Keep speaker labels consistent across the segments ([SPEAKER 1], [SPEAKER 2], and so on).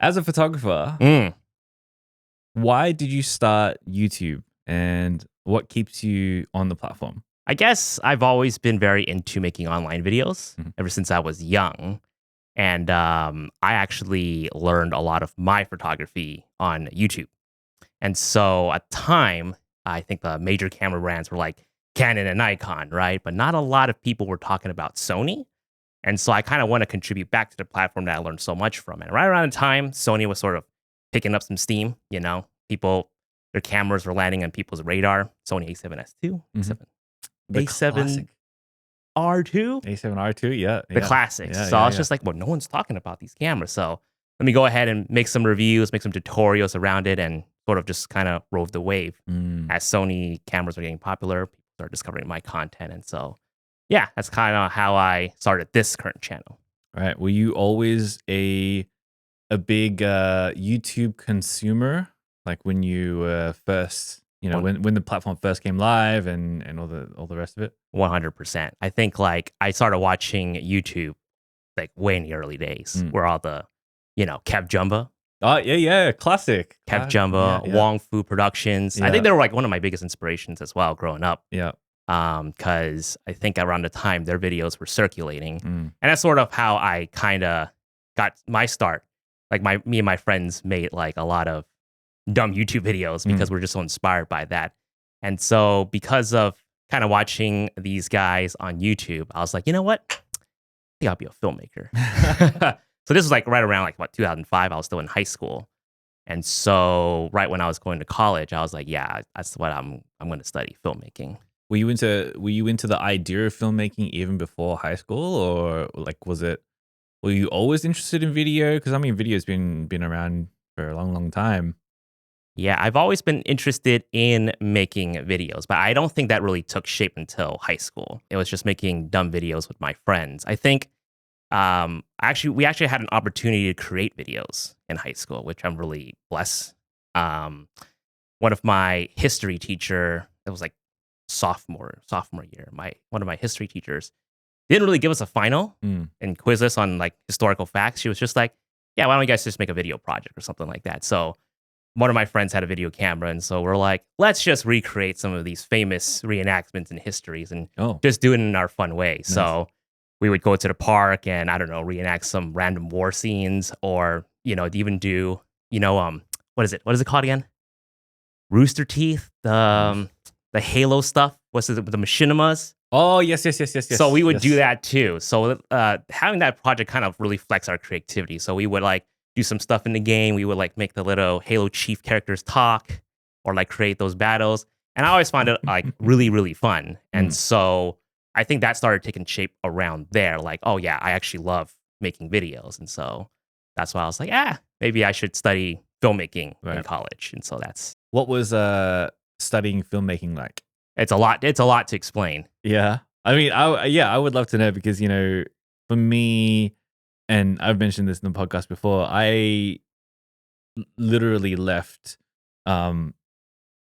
[SPEAKER 1] As a photographer,
[SPEAKER 2] Mm.
[SPEAKER 1] why did you start YouTube and what keeps you on the platform?
[SPEAKER 2] I guess I've always been very into making online videos
[SPEAKER 1] Mhm.
[SPEAKER 2] ever since I was young. And I actually learned a lot of my photography on YouTube. And so at the time, I think the major camera brands were like Canon and Nikon, right? But not a lot of people were talking about Sony. And so I kind of want to contribute back to the platform that I learned so much from. And right around the time, Sony was sort of picking up some steam, people, their cameras were landing on people's radar. Sony A7S2,
[SPEAKER 1] Mhm. The
[SPEAKER 2] A7
[SPEAKER 1] classic
[SPEAKER 2] R2,
[SPEAKER 1] A7R2. Yeah,
[SPEAKER 2] the
[SPEAKER 1] yeah,
[SPEAKER 2] classics.
[SPEAKER 1] yeah,
[SPEAKER 2] So I
[SPEAKER 1] yeah,
[SPEAKER 2] was
[SPEAKER 1] yeah.
[SPEAKER 2] just like, well, no one's talking about these cameras. So let me go ahead and make some reviews, make some tutorials around it, and sort of just kind of rode the wave.
[SPEAKER 1] Mm.
[SPEAKER 2] As Sony cameras are getting popular, people start discovering my content. And so, yeah, that's kind of how I started this current channel.
[SPEAKER 1] Right. Were you always a big YouTube consumer? Like when you first,
[SPEAKER 2] One-
[SPEAKER 1] when the platform first came live and all the rest of it?
[SPEAKER 2] 100%. I think like I started watching YouTube like way in the early days
[SPEAKER 1] Mm.
[SPEAKER 2] where all the, Kev Jumba,
[SPEAKER 1] Oh, yeah, yeah. Classic.
[SPEAKER 2] Kev
[SPEAKER 1] Yeah,
[SPEAKER 2] Jumba,
[SPEAKER 1] yeah.
[SPEAKER 2] Wong Fu Productions. I
[SPEAKER 1] Yeah.
[SPEAKER 2] think they were like one of my biggest inspirations as well growing up.
[SPEAKER 1] Yeah.
[SPEAKER 2] Because I think around the time their videos were circulating.
[SPEAKER 1] Mm.
[SPEAKER 2] And that's sort of how I kind of got my start. Like me and my friends made like a lot of dumb YouTube videos because we're just so inspired by that. And so because of kind of watching these guys on YouTube, I was like, you know what? I think I'll be a filmmaker. So this was like right around 2005. I was still in high school. And so right when I was going to college, I was like, yeah, that's what I'm going to study, filmmaking.
[SPEAKER 1] Were you into the idea of filmmaking even before high school, or like were you always interested in video? Because I mean, video's been around for a long, long time.
[SPEAKER 2] Yeah, I've always been interested in making videos, but I don't think that really took shape until high school. It was just making dumb videos with my friends. I think we actually had an opportunity to create videos in high school, which I'm really blessed. Um, One of my history teacher, it was like sophomore year. One of my history teachers didn't really give us a final
[SPEAKER 1] Mm.
[SPEAKER 2] and quiz us on like historical facts. She was just like, "Yeah, why don't you guys just make a video project or something like that?" So one of my friends had a video camera, and so we're like, let's just recreate some of these famous reenactments and histories and
[SPEAKER 1] Oh,
[SPEAKER 2] just do it in our fun way.
[SPEAKER 1] nice.
[SPEAKER 2] So we would go to the park and I don't know, reenact some random war scenes, or even do what is it? What is it called again? Rooster Teeth, the Halo stuff. What's it? The machinimas.
[SPEAKER 1] Oh, yes, yes, yes, yes, yes.
[SPEAKER 2] So we would
[SPEAKER 1] yes.
[SPEAKER 2] do that too. So having that project kind of really flex our creativity. So we would like do some stuff in the game. We would like make the little Halo Chief characters talk or like create those battles. And I always found it like really, really fun. And so I think that started taking shape around there. Like, oh yeah, I actually love making videos. And so that's why I was like, maybe I should study filmmaking in
[SPEAKER 1] Right.
[SPEAKER 2] college. And so
[SPEAKER 1] What was studying filmmaking like?
[SPEAKER 2] it's a lot to explain.
[SPEAKER 1] Yeah. I mean, I would love to know because, for me, and I've mentioned this in the podcast before, I literally left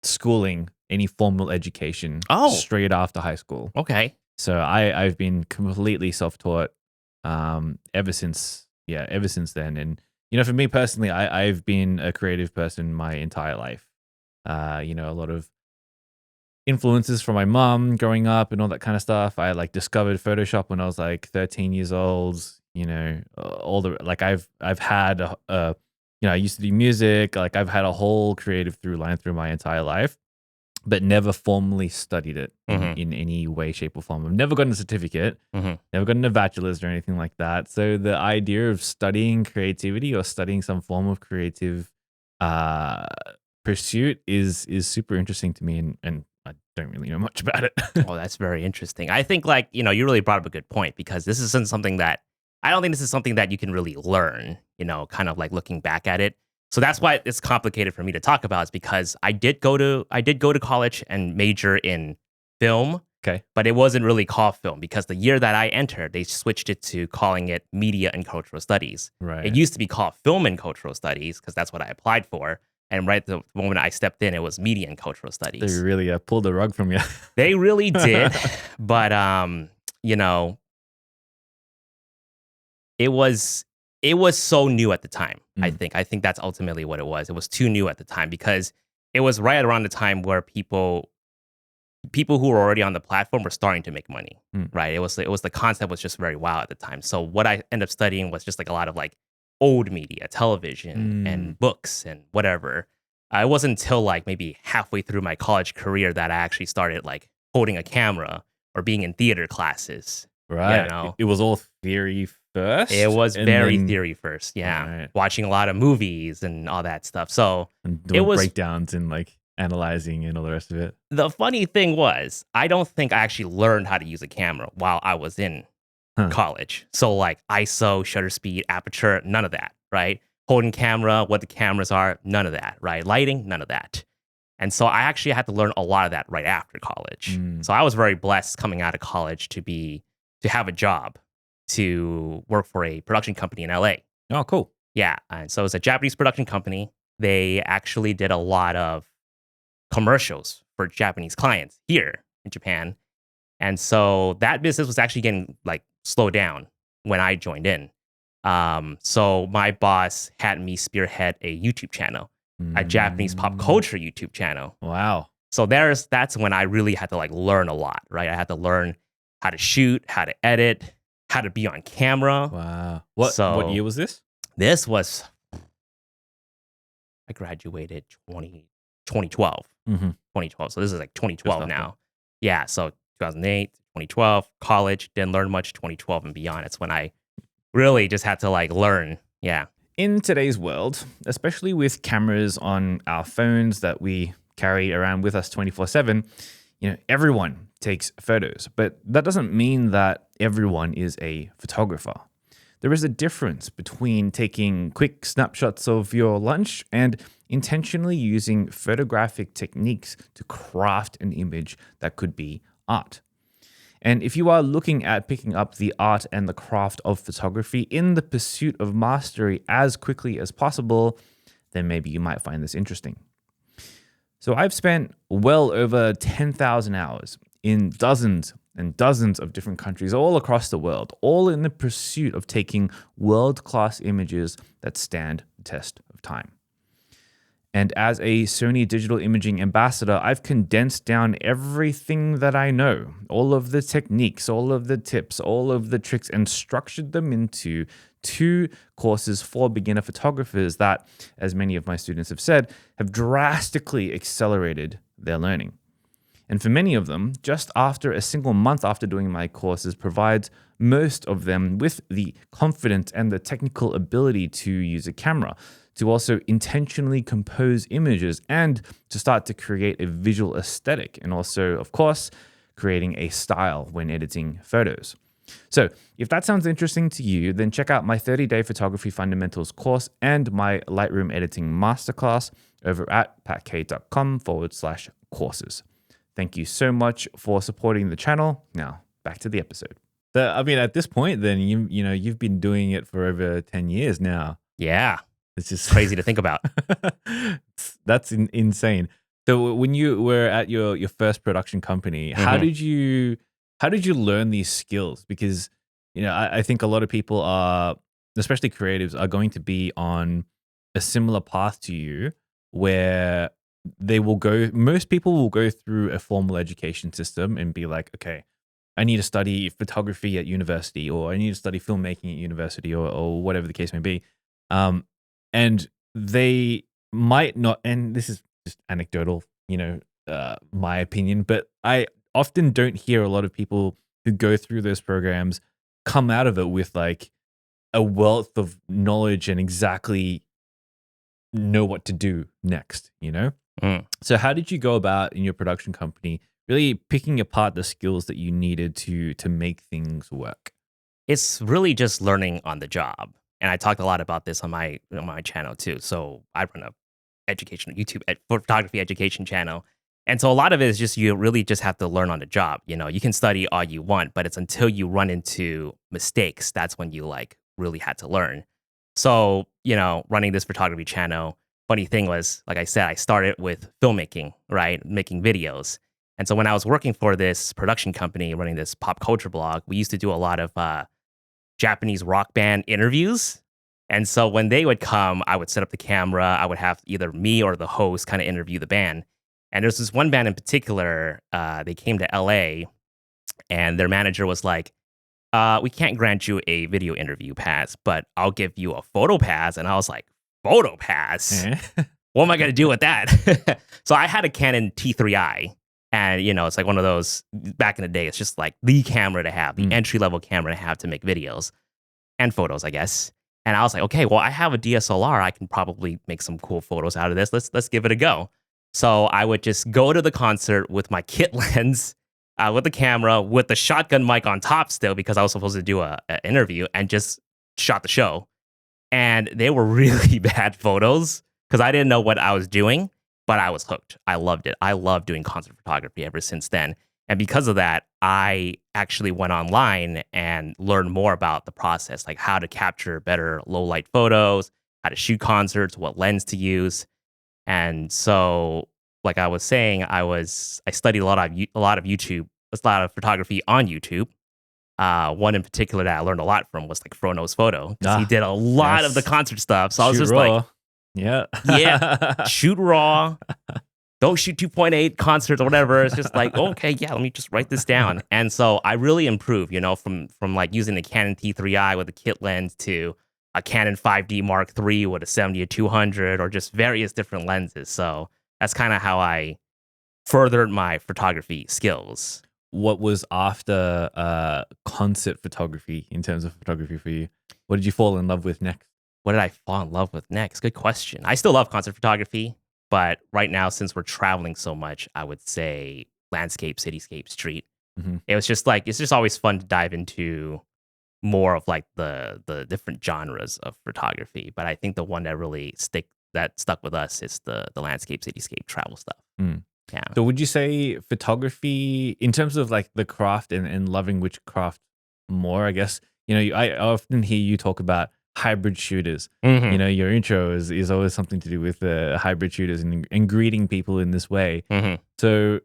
[SPEAKER 1] schooling, any formal education,
[SPEAKER 2] Oh.
[SPEAKER 1] straight after high school.
[SPEAKER 2] Okay.
[SPEAKER 1] So I've been completely self-taught ever since then. And, for me personally, I've been a creative person my entire life. A lot of influences from my mom growing up and all that kind of stuff. I like discovered Photoshop when I was like 13 years old. All the like I've had I used to do music. Like I've had a whole creative through line through my entire life, but never formally studied it in any way, shape, or form. I've never gotten a certificate, never gotten a bachelor's or anything like that. So the idea of studying creativity or studying some form of creative pursuit is super interesting to me, and I don't really know much about it.
[SPEAKER 2] Oh, that's very interesting. I think you really brought up a good point because this isn't something that I don't think this is something that you can really learn, kind of like looking back at it. So that's why it's complicated for me to talk about is because I did go to college and major in film.
[SPEAKER 1] Okay.
[SPEAKER 2] But it wasn't really called film because the year that I entered, they switched it to calling it media and cultural studies.
[SPEAKER 1] Right.
[SPEAKER 2] It used to be called film and cultural studies because that's what I applied for. And right the moment I stepped in, it was media and cultural studies.
[SPEAKER 1] They really pulled the rug from you.
[SPEAKER 2] They really did. But it It was so new at the time, I
[SPEAKER 1] Mm.
[SPEAKER 2] think. I think that's ultimately what it was. It was too new at the time because it was right around the time where people who were already on the platform were starting to make money,
[SPEAKER 1] Mm.
[SPEAKER 2] right? It was the concept was just very wow at the time. So what I ended up studying was just like a lot of like old media, television
[SPEAKER 1] Mm.
[SPEAKER 2] and books and whatever. It wasn't until like maybe halfway through my college career that I actually started like holding a camera or being in theater classes. You
[SPEAKER 1] Right. It,
[SPEAKER 2] know,
[SPEAKER 1] it was all theory
[SPEAKER 2] it
[SPEAKER 1] first,
[SPEAKER 2] was
[SPEAKER 1] and
[SPEAKER 2] very
[SPEAKER 1] then
[SPEAKER 2] theory first. Yeah,
[SPEAKER 1] right,
[SPEAKER 2] watching a lot of movies and all that stuff. So
[SPEAKER 1] and
[SPEAKER 2] it
[SPEAKER 1] doing
[SPEAKER 2] was
[SPEAKER 1] breakdowns and like analyzing and all the rest of it.
[SPEAKER 2] the funny thing was, I don't think I actually learned how to use a camera while I was in
[SPEAKER 1] Huh.
[SPEAKER 2] college. So like ISO, shutter speed, aperture, none of that, right? Holding camera, what the cameras are, none of that, right? Lighting, none of that. And so I actually had to learn a lot of that right after college.
[SPEAKER 1] Mm.
[SPEAKER 2] So I was very blessed coming out of college to have a job to work for a production company in LA.
[SPEAKER 1] Oh, cool.
[SPEAKER 2] Yeah, and so it's a Japanese production company. They actually did a lot of commercials for Japanese clients here in Japan. And so that business was actually getting like slowed down when I joined in. So my boss had me spearhead a YouTube channel, a Japanese pop
[SPEAKER 1] Mm.
[SPEAKER 2] culture YouTube channel.
[SPEAKER 1] Wow.
[SPEAKER 2] So that's when I really had to like learn a lot, right? I had to learn how to shoot, how to edit, how to be on camera.
[SPEAKER 1] Wow. What
[SPEAKER 2] So
[SPEAKER 1] year was this?
[SPEAKER 2] this was I graduated 2012.
[SPEAKER 1] Mm-hmm.
[SPEAKER 2] 2012. So this is like
[SPEAKER 1] Just
[SPEAKER 2] 2012
[SPEAKER 1] after.
[SPEAKER 2] now. Yeah. So 2008, 2012, college, didn't learn much, 2012 and beyond. It's when I really just had to like learn. Yeah.
[SPEAKER 1] In today's world, especially with cameras on our phones that we carry around with us 24/7, everyone takes photos, but that doesn't mean that everyone is a photographer. There is a difference between taking quick snapshots of your lunch and intentionally using photographic techniques to craft an image that could be art. And if you are looking at picking up the art and the craft of photography in the pursuit of mastery as quickly as possible, then maybe you might find this interesting. So I've spent well over 10,000 hours in dozens and dozens of different countries all across the world, all in the pursuit of taking world-class images that stand the test of time. And as a Sony digital imaging ambassador, I've condensed down everything that I know, all of the techniques, all of the tips, all of the tricks, and structured them into 2 courses for beginner photographers that, as many of my students have said, have drastically accelerated their learning. And for many of them, just after a single month after doing my courses provides most of them with the confidence and the technical ability to use a camera, to also intentionally compose images and to start to create a visual aesthetic, and also, of course, creating a style when editing photos. So if that sounds interesting to you, then check out my 30-day photography fundamentals course and my Lightroom editing masterclass over at patk.com/courses. Thank you so much for supporting the channel. Now, back to the episode. I mean, at this point, then you've been doing it for over 10 years now.
[SPEAKER 2] Yeah.
[SPEAKER 1] It's just
[SPEAKER 2] Crazy to think about.
[SPEAKER 1] That's insane. So when you were at your first production company, how
[SPEAKER 2] Mhm.
[SPEAKER 1] did you learn these skills? Because I think a lot of people are, especially creatives, are going to be on a similar path to you, where most people will go through a formal education system and be like, okay, I need to study photography at university, or I need to study filmmaking at university, or whatever the case may be. And they might not, and this is just anecdotal, my opinion, but I often don't hear a lot of people who go through those programs come out of it with like a wealth of knowledge and exactly know what to do next.
[SPEAKER 2] Mm.
[SPEAKER 1] So how did you go about in your production company really picking apart the skills that you needed to make things work?
[SPEAKER 2] It's really just learning on the job. And I talked a lot about this on my channel too. So I run a educational photography education channel. And so a lot of it is just you really just have to learn on the job. You can study all you want, but it's until you run into mistakes that's when you like really had to learn. So, running this photography channel, funny thing was, like I said, I started with filmmaking, right? Making videos. And so when I was working for this production company running this pop culture blog, we used to do a lot of Japanese rock band interviews. And so when they would come, I would set up the camera. I would have either me or the host kind of interview the band. And there's this one band in particular. They came to LA, and their manager was like, we can't grant you a video interview pass, but I'll give you a photo pass. And I was like, photo pass?
[SPEAKER 1] Eh?
[SPEAKER 2] What am I going to do with that? So I had a Canon T3i. And, it's like one of those back in the day, it's just like the camera to have, the entry level camera to have to make videos and photos, I guess. And I was like, okay, well, I have a DSLR. I can probably make some cool photos out of this. Let's give it a go. So I would just go to the concert with my kit lens, with the camera, with the shotgun mic on top still, because I was supposed to do an interview, and just shot the show. And they were really bad photos because I didn't know what I was doing, but I was hooked. I loved it. I love doing concert photography ever since then. And because of that, I actually went online and learned more about the process, like how to capture better low light photos, how to shoot concerts, what lens to use. And so, like I was saying, I studied a lot of YouTube, a lot of photography on YouTube. One in particular that I learned a lot from was like Frono's Photo, because he did a lot of the
[SPEAKER 1] Yes.
[SPEAKER 2] concert stuff. So I was
[SPEAKER 1] Shoot
[SPEAKER 2] just
[SPEAKER 1] raw.
[SPEAKER 2] like,
[SPEAKER 1] Yeah.
[SPEAKER 2] yeah, shoot raw. Don't shoot 2.8 concerts or whatever. It's just like, okay, yeah, let me just write this down. And so I really improved, from like using the Canon T3i with a kit lens to a Canon 5D Mark III with a 70-200, or just various different lenses. So that's kind of how I furthered my photography skills.
[SPEAKER 1] What was after concert photography in terms of photography for you? What did you fall in love with next?
[SPEAKER 2] What did I fall in love with next? Good question. I still love concert photography, but right now, since we're traveling so much, I would say landscape, cityscape, street.
[SPEAKER 1] Mhm.
[SPEAKER 2] It was just like, it's just always fun to dive into more of like the different genres of photography. But I think the one that stuck with us is the landscape, cityscape, travel stuff.
[SPEAKER 1] Mm.
[SPEAKER 2] Yeah.
[SPEAKER 1] So would you say photography, in terms of like the craft and loving which craft more, I guess, I often hear you talk about hybrid shooters.
[SPEAKER 2] Mhm.
[SPEAKER 1] Your intro is always something to do with hybrid shooters and greeting people in this way.
[SPEAKER 2] Mhm.
[SPEAKER 1] So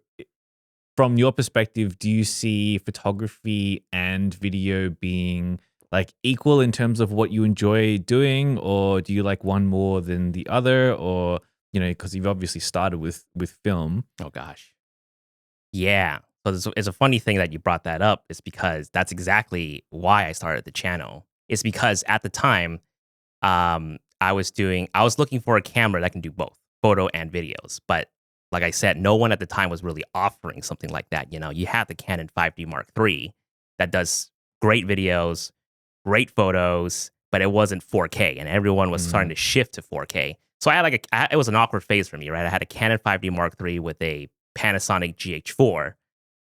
[SPEAKER 1] from your perspective, do you see photography and video being like equal in terms of what you enjoy doing, or do you like one more than the other, or because you've obviously started with film.
[SPEAKER 2] Oh gosh. Yeah. So it's a funny thing that you brought that up, is because that's exactly why I started the channel. It's because at the time, I was looking for a camera that can do both photo and videos. But like I said, no one at the time was really offering something like that. You had the Canon 5D Mark III that does great videos, great photos, but it wasn't 4K, and everyone was starting to shift to 4K. So I had it was an awkward phase for me, right? I had a Canon 5D Mark III with a Panasonic GH4,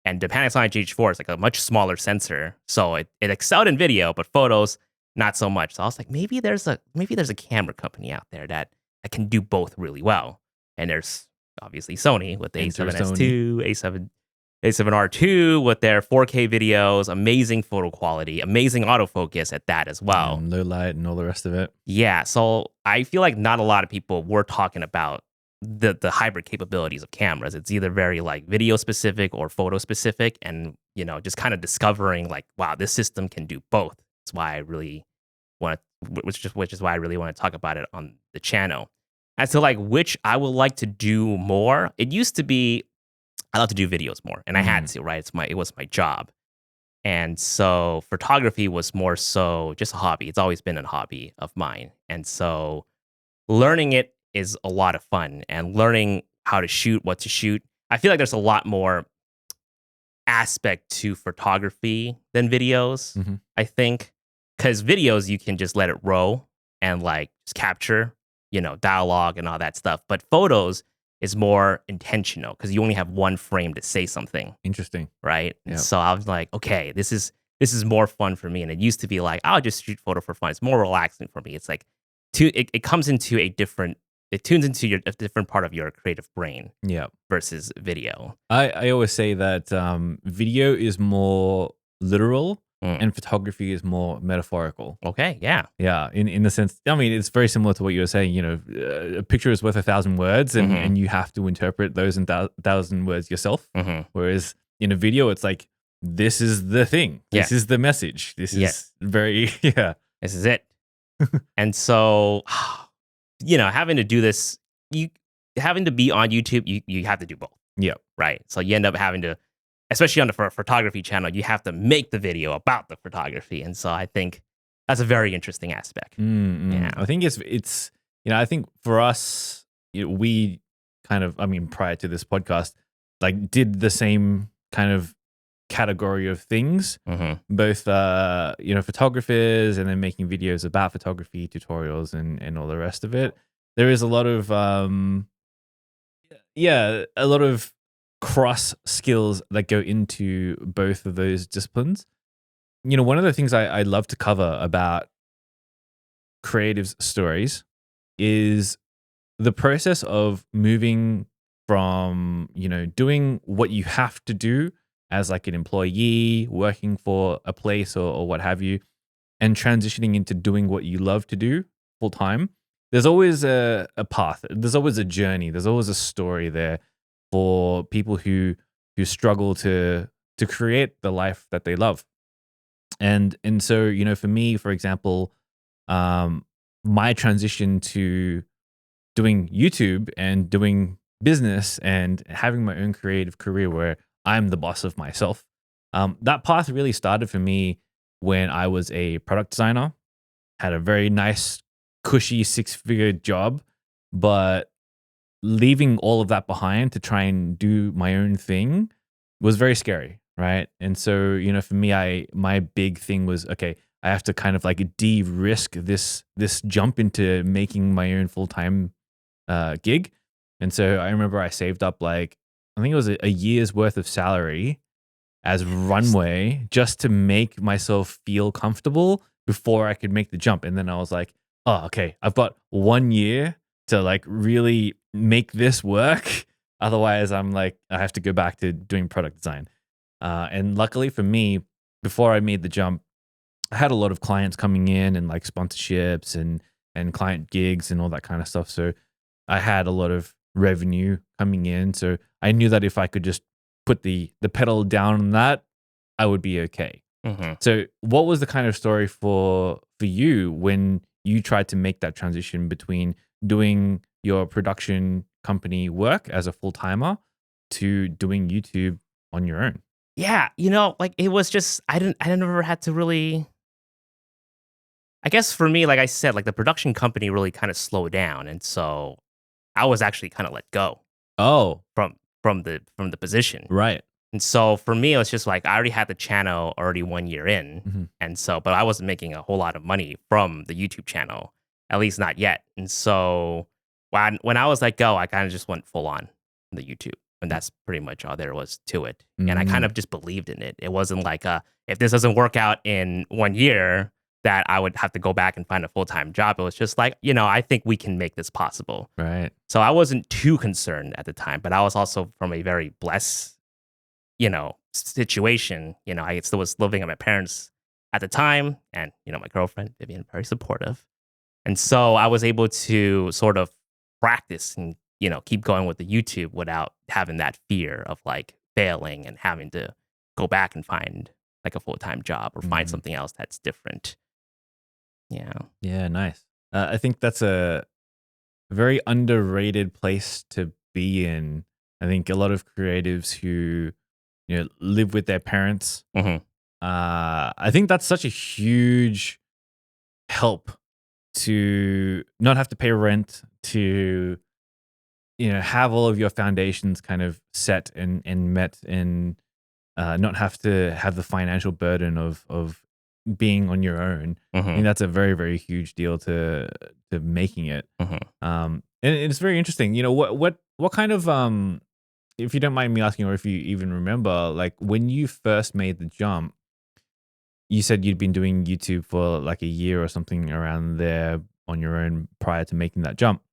[SPEAKER 2] and the Panasonic GH4 is like a much smaller sensor, so it excelled in video, but photos not so much. So I was like, maybe there's a camera company out there that can do both really well. And there's obviously Sony with the
[SPEAKER 1] Enter
[SPEAKER 2] A7S2, A7R2 with their 4K videos, amazing photo quality, amazing autofocus at that as well.
[SPEAKER 1] And low light and all the rest of it.
[SPEAKER 2] Yeah, so I feel like not a lot of people were talking about the hybrid capabilities of cameras. It's either very like video specific or photo specific, and just kind of discovering like, wow, this system can do both. That's why I really want to, which is why I really want to talk about it on the channel. As to like which I would like to do more, it used to be I love to do videos more, and I had to, right? It was my job. And so photography was more so just a hobby. It's always been a hobby of mine. And so learning it is a lot of fun, and learning how to shoot, what to shoot. I feel like there's a lot more aspect to photography than videos,
[SPEAKER 1] Mhm.
[SPEAKER 2] I think. Because videos, you can just let it roll and like just capture, dialogue and all that stuff. But photos is more intentional because you only have one frame to say something,
[SPEAKER 1] Interesting.
[SPEAKER 2] right? And
[SPEAKER 1] Yep.
[SPEAKER 2] so I was like, okay, this is more fun for me. And it used to be like, I'll just shoot photo for fun. It's more relaxing for me. It's like it comes into it tunes into a different part of your creative brain
[SPEAKER 1] Yeah.
[SPEAKER 2] versus video.
[SPEAKER 1] I always say that video is more literal and photography is more metaphorical.
[SPEAKER 2] Okay, yeah.
[SPEAKER 1] Yeah, in the sense, I mean, it's very similar to what you were saying. A picture is worth 1,000 words, and you have to interpret those in 1,000 words yourself. Whereas in a video, it's like, this is the thing. This is the message. This is very, yeah.
[SPEAKER 2] This is it. And so, having to do this, you having to be on YouTube, you have to do both,
[SPEAKER 1] Yeah.
[SPEAKER 2] right? So you end up having to, especially on the photography channel, you have to make the video about the photography, and so I think that's a very interesting aspect. Yeah.
[SPEAKER 1] I think it's I think for us, we kind of, I mean, prior to this podcast, like did the same kind of category of things,
[SPEAKER 2] Hmm.
[SPEAKER 1] both photographers, and then making videos about photography, tutorials, and all the rest of it. There is a lot of a lot of cross skills that go into both of those disciplines. One of the things I love to cover about creatives' stories is the process of moving from, doing what you have to do as like an employee, working for a place or what have you, and transitioning into doing what you love to do full time. There's always a path. There's always a journey. There's always a story there for people who struggle to create the life that they love. And so, for me, for example, um, my transition to doing YouTube and doing business and having my own creative career where I'm the boss of myself. That path really started for me when I was a product designer, had a very nice, cushy 6-figure job, but leaving all of that behind to try and do my own thing was very scary, right? And so, for me, my big thing was, okay, I have to kind of like de-risk this jump into making my own full-time gig. And so I remember I saved up like, I think it was a year's worth of salary as
[SPEAKER 2] Nice.
[SPEAKER 1] runway just to make myself feel comfortable before I could make the jump. And then I was like, oh, okay, I've got 1 year to like really make this work. Otherwise, I'm like, I have to go back to doing product design. And luckily for me, before I made the jump, I had a lot of clients coming in and like sponsorships and client gigs and all that kind of stuff. So I had a lot of revenue coming in. So I knew that if I could just put the pedal down on that, I would be okay.
[SPEAKER 2] Hmm.
[SPEAKER 1] So what was the kind of story for you when you tried to make that transition between doing your production company work as a full timer to doing YouTube on your own?
[SPEAKER 2] Yeah, like it was just I never had to really. I guess for me, like I said, like the production company really kind of slowed down, and so I was actually kind of let go
[SPEAKER 1] Oh,
[SPEAKER 2] from the position.
[SPEAKER 1] right.
[SPEAKER 2] And so for me, it was just like I already had the channel already 1 year in,
[SPEAKER 1] Mhm.
[SPEAKER 2] and so but I wasn't making a whole lot of money from the YouTube channel, at least not yet. And so when I was let go, I kind of just went full on the YouTube, and that's pretty much all there was to it. And I kind
[SPEAKER 1] Mm,
[SPEAKER 2] of just believed in it. It wasn't like if this doesn't work out in 1 year, that I would have to go back and find a full time job. It was just like I think we can make this possible.
[SPEAKER 1] right.
[SPEAKER 2] So I wasn't too concerned at the time, but I was also from a very blessed situation. I still was living at my parents at the time, and my girlfriend Vivian very supportive, and so I was able to sort of practice and keep going with the YouTube without having that fear of like failing and having to go back and find like a full time job or find
[SPEAKER 1] Mhm.
[SPEAKER 2] something else that's different. Yeah.
[SPEAKER 1] Yeah, nice. I think that's a very underrated place to be in. I think a lot of creatives who, live with their parents,
[SPEAKER 2] Hmm.
[SPEAKER 1] I think that's such a huge help to not have to pay rent, to, have all of your foundations kind of set and met, and not have to have the financial burden of being on your own. I
[SPEAKER 2] Hmm.
[SPEAKER 1] think that's a very, very huge deal to making it.
[SPEAKER 2] Hmm.
[SPEAKER 1] And it's very interesting. What kind of if you don't mind me asking, or if you even remember, like when you first made the jump, you said you'd been doing YouTube for like a year or something around there on your own prior to making that jump.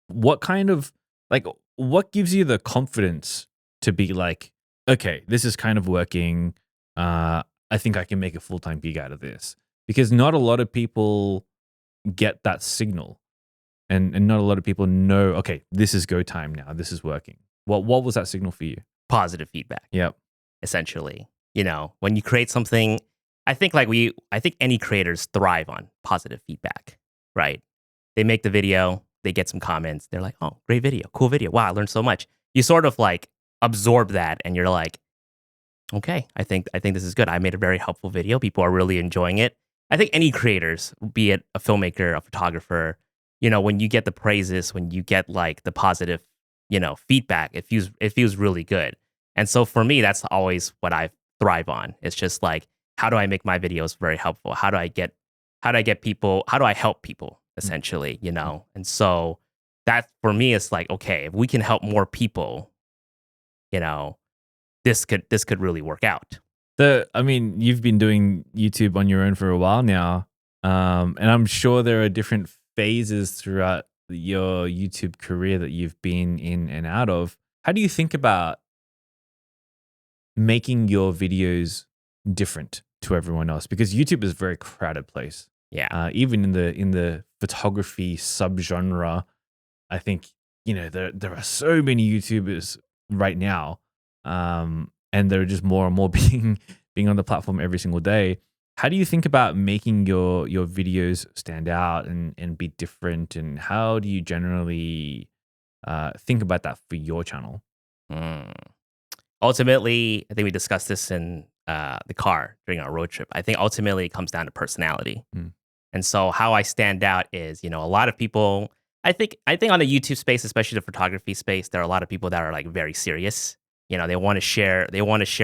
[SPEAKER 1] What kind of like what gives you the confidence to be like, okay, this is kind of working. I think I can make a full-time gig out of this. Because not a lot of people get that signal, and not a lot of people know, okay, this is go time now. This is working. What was that signal for you?
[SPEAKER 2] Positive feedback,
[SPEAKER 1] Yep.
[SPEAKER 2] essentially. When you create something, I think any creators thrive on positive feedback, right? They make the video, they get some comments, they're like, "Oh, great video, cool video. Wow, I learned so much." You sort of like absorb that and you're like, "Okay, I think this is good. I made a very helpful video. People are really enjoying it." I think any creators, be it a filmmaker, a photographer, when you get the praises, when you get like the positive, feedback, it feels really good. And so for me, that's always what I thrive on. It's just like, how do I make my videos very helpful? How do I get people, how do I help people
[SPEAKER 1] Mm, mm.
[SPEAKER 2] essentially? And so that for me is like, okay, if we can help more people, you know, this could really work out.
[SPEAKER 1] I mean, you've been doing YouTube on your own for a while now, and I'm sure there are different phases throughout your YouTube career that you've been in and out of. How do you think about making your videos different to everyone else? Because YouTube is a very crowded place.
[SPEAKER 2] Yeah.
[SPEAKER 1] Even in the photography subgenre, I think there are so many YouTubers right now, and there are just more and more being on the platform every single day. How do you think about making your videos stand out and be different? And how do you generally think about that for your channel?
[SPEAKER 2] Mm. Ultimately, I think we discussed this in the car during our road trip. I think ultimately it comes down to personality.
[SPEAKER 1] Mm,
[SPEAKER 2] And so how I stand out is, a lot of people, I think on the YouTube space, especially the photography space, there are a lot of people that are like very serious. They want to share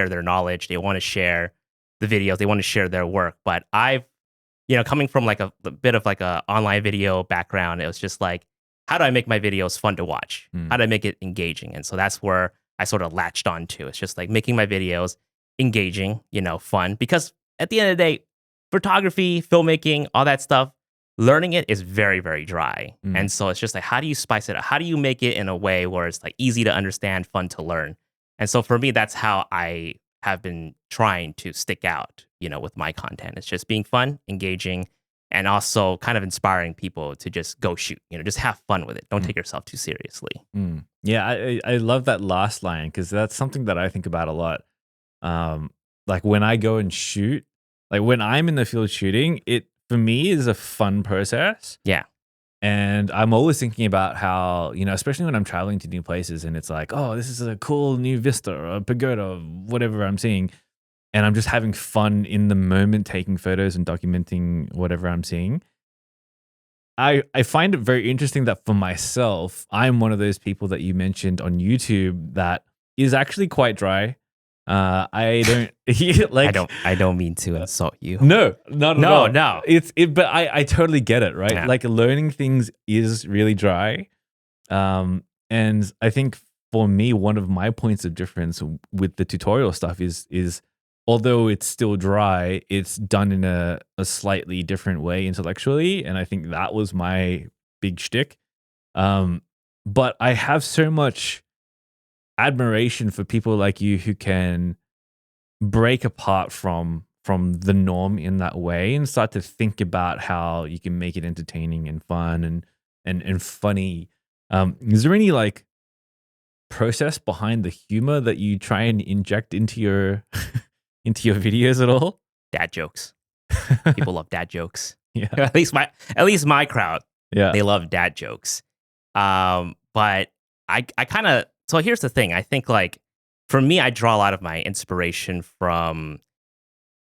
[SPEAKER 2] their knowledge, they want to share the videos, they want to share their work. But coming from like a bit of like a online video background, it was just like, how do I make my videos fun to watch? How
[SPEAKER 1] mm,
[SPEAKER 2] do I make it engaging? And so that's where I sort of latched on to. It's just like making my videos engaging, fun. Because at the end of the day, photography, filmmaking, all that stuff, learning it is very, very dry.
[SPEAKER 1] mm,
[SPEAKER 2] And so it's just like, how do you spice it up? How do you make it in a way where it's like easy to understand, fun to learn? And so for me, that's how I have been trying to stick out, with my content. It's just being fun, engaging, and also kind of inspiring people to just go shoot, just have fun with it. Don't
[SPEAKER 1] mm,
[SPEAKER 2] take yourself too seriously.
[SPEAKER 1] Yeah, I love that last line because that's something that I think about a lot. Um, like when I go and shoot, like when I'm in the field shooting, it for me is a fun process.
[SPEAKER 2] Yeah.
[SPEAKER 1] And I'm always thinking about how, especially when I'm traveling to new places and it's like, oh, this is a cool new vista or a pagoda, whatever I'm seeing. And I'm just having fun in the moment, taking photos and documenting whatever I'm seeing. I find it very interesting that for myself, I'm one of those people that you mentioned on YouTube that is actually quite dry. I don't
[SPEAKER 2] I
[SPEAKER 1] like
[SPEAKER 2] don't I don't mean to insult you.
[SPEAKER 1] no, not at
[SPEAKER 2] No,
[SPEAKER 1] all.
[SPEAKER 2] no.
[SPEAKER 1] But I totally get it, right?
[SPEAKER 2] Yeah.
[SPEAKER 1] Like learning things is really dry. And I think for me, one of my points of difference with the tutorial stuff is although it's still dry, it's done in a slightly different way intellectually. And I think that was my big shtick. Um, but I have so much admiration for people like you who can break apart from the norm in that way and start to think about how you can make it entertaining and fun and funny. Is there any like process behind the humor that you try and inject into your into your videos at all?
[SPEAKER 2] Dad jokes. People love dad jokes.
[SPEAKER 1] Yeah.
[SPEAKER 2] At least my crowd,
[SPEAKER 1] Yeah.
[SPEAKER 2] they love dad jokes. But I kind of so here's the thing. I think like for me, I draw a lot of my inspiration from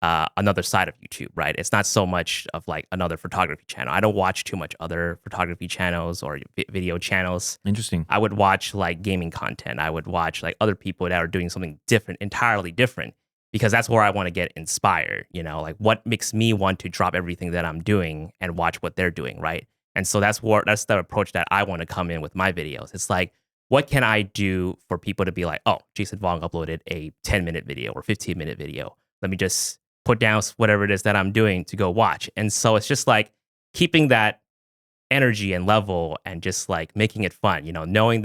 [SPEAKER 2] another side of YouTube, right? It's not so much of like another photography channel. I don't watch too much other photography channels or video channels.
[SPEAKER 1] Interesting.
[SPEAKER 2] I would watch like gaming content. I would watch like other people that are doing something different, entirely different, because that's where I want to get inspired. Like what makes me want to drop everything that I'm doing and watch what they're doing, right? And so that's the approach that I want to come in with my videos. It's like, what can I do for people to be like, oh, Jason Vong uploaded a 10-minute video or 15-minute video. Let me just put down whatever it is that I'm doing to go watch. And so it's just like keeping that energy and level and just like making it fun, knowing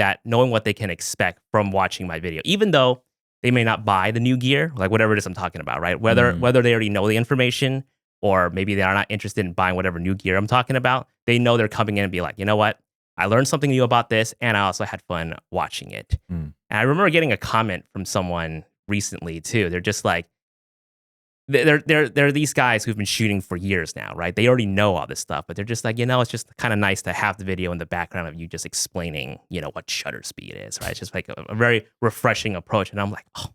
[SPEAKER 2] what they can expect from watching my video, even though they may not buy the new gear, like whatever it is I'm talking about, right? Whether
[SPEAKER 1] Mm,
[SPEAKER 2] whether they already know the information or maybe they are not interested in buying whatever new gear I'm talking about, they know they're coming in and be like, you know what? I learned something new about this and I also had fun watching it.
[SPEAKER 1] mm,
[SPEAKER 2] And I remember getting a comment from someone recently too. They're just like, there are these guys who've been shooting for years now, right? They already know all this stuff, but they're just like, it's just kind of nice to have the video in the background of you just explaining, what shutter speed is, right? It's just like a very refreshing approach. And I'm like, oh,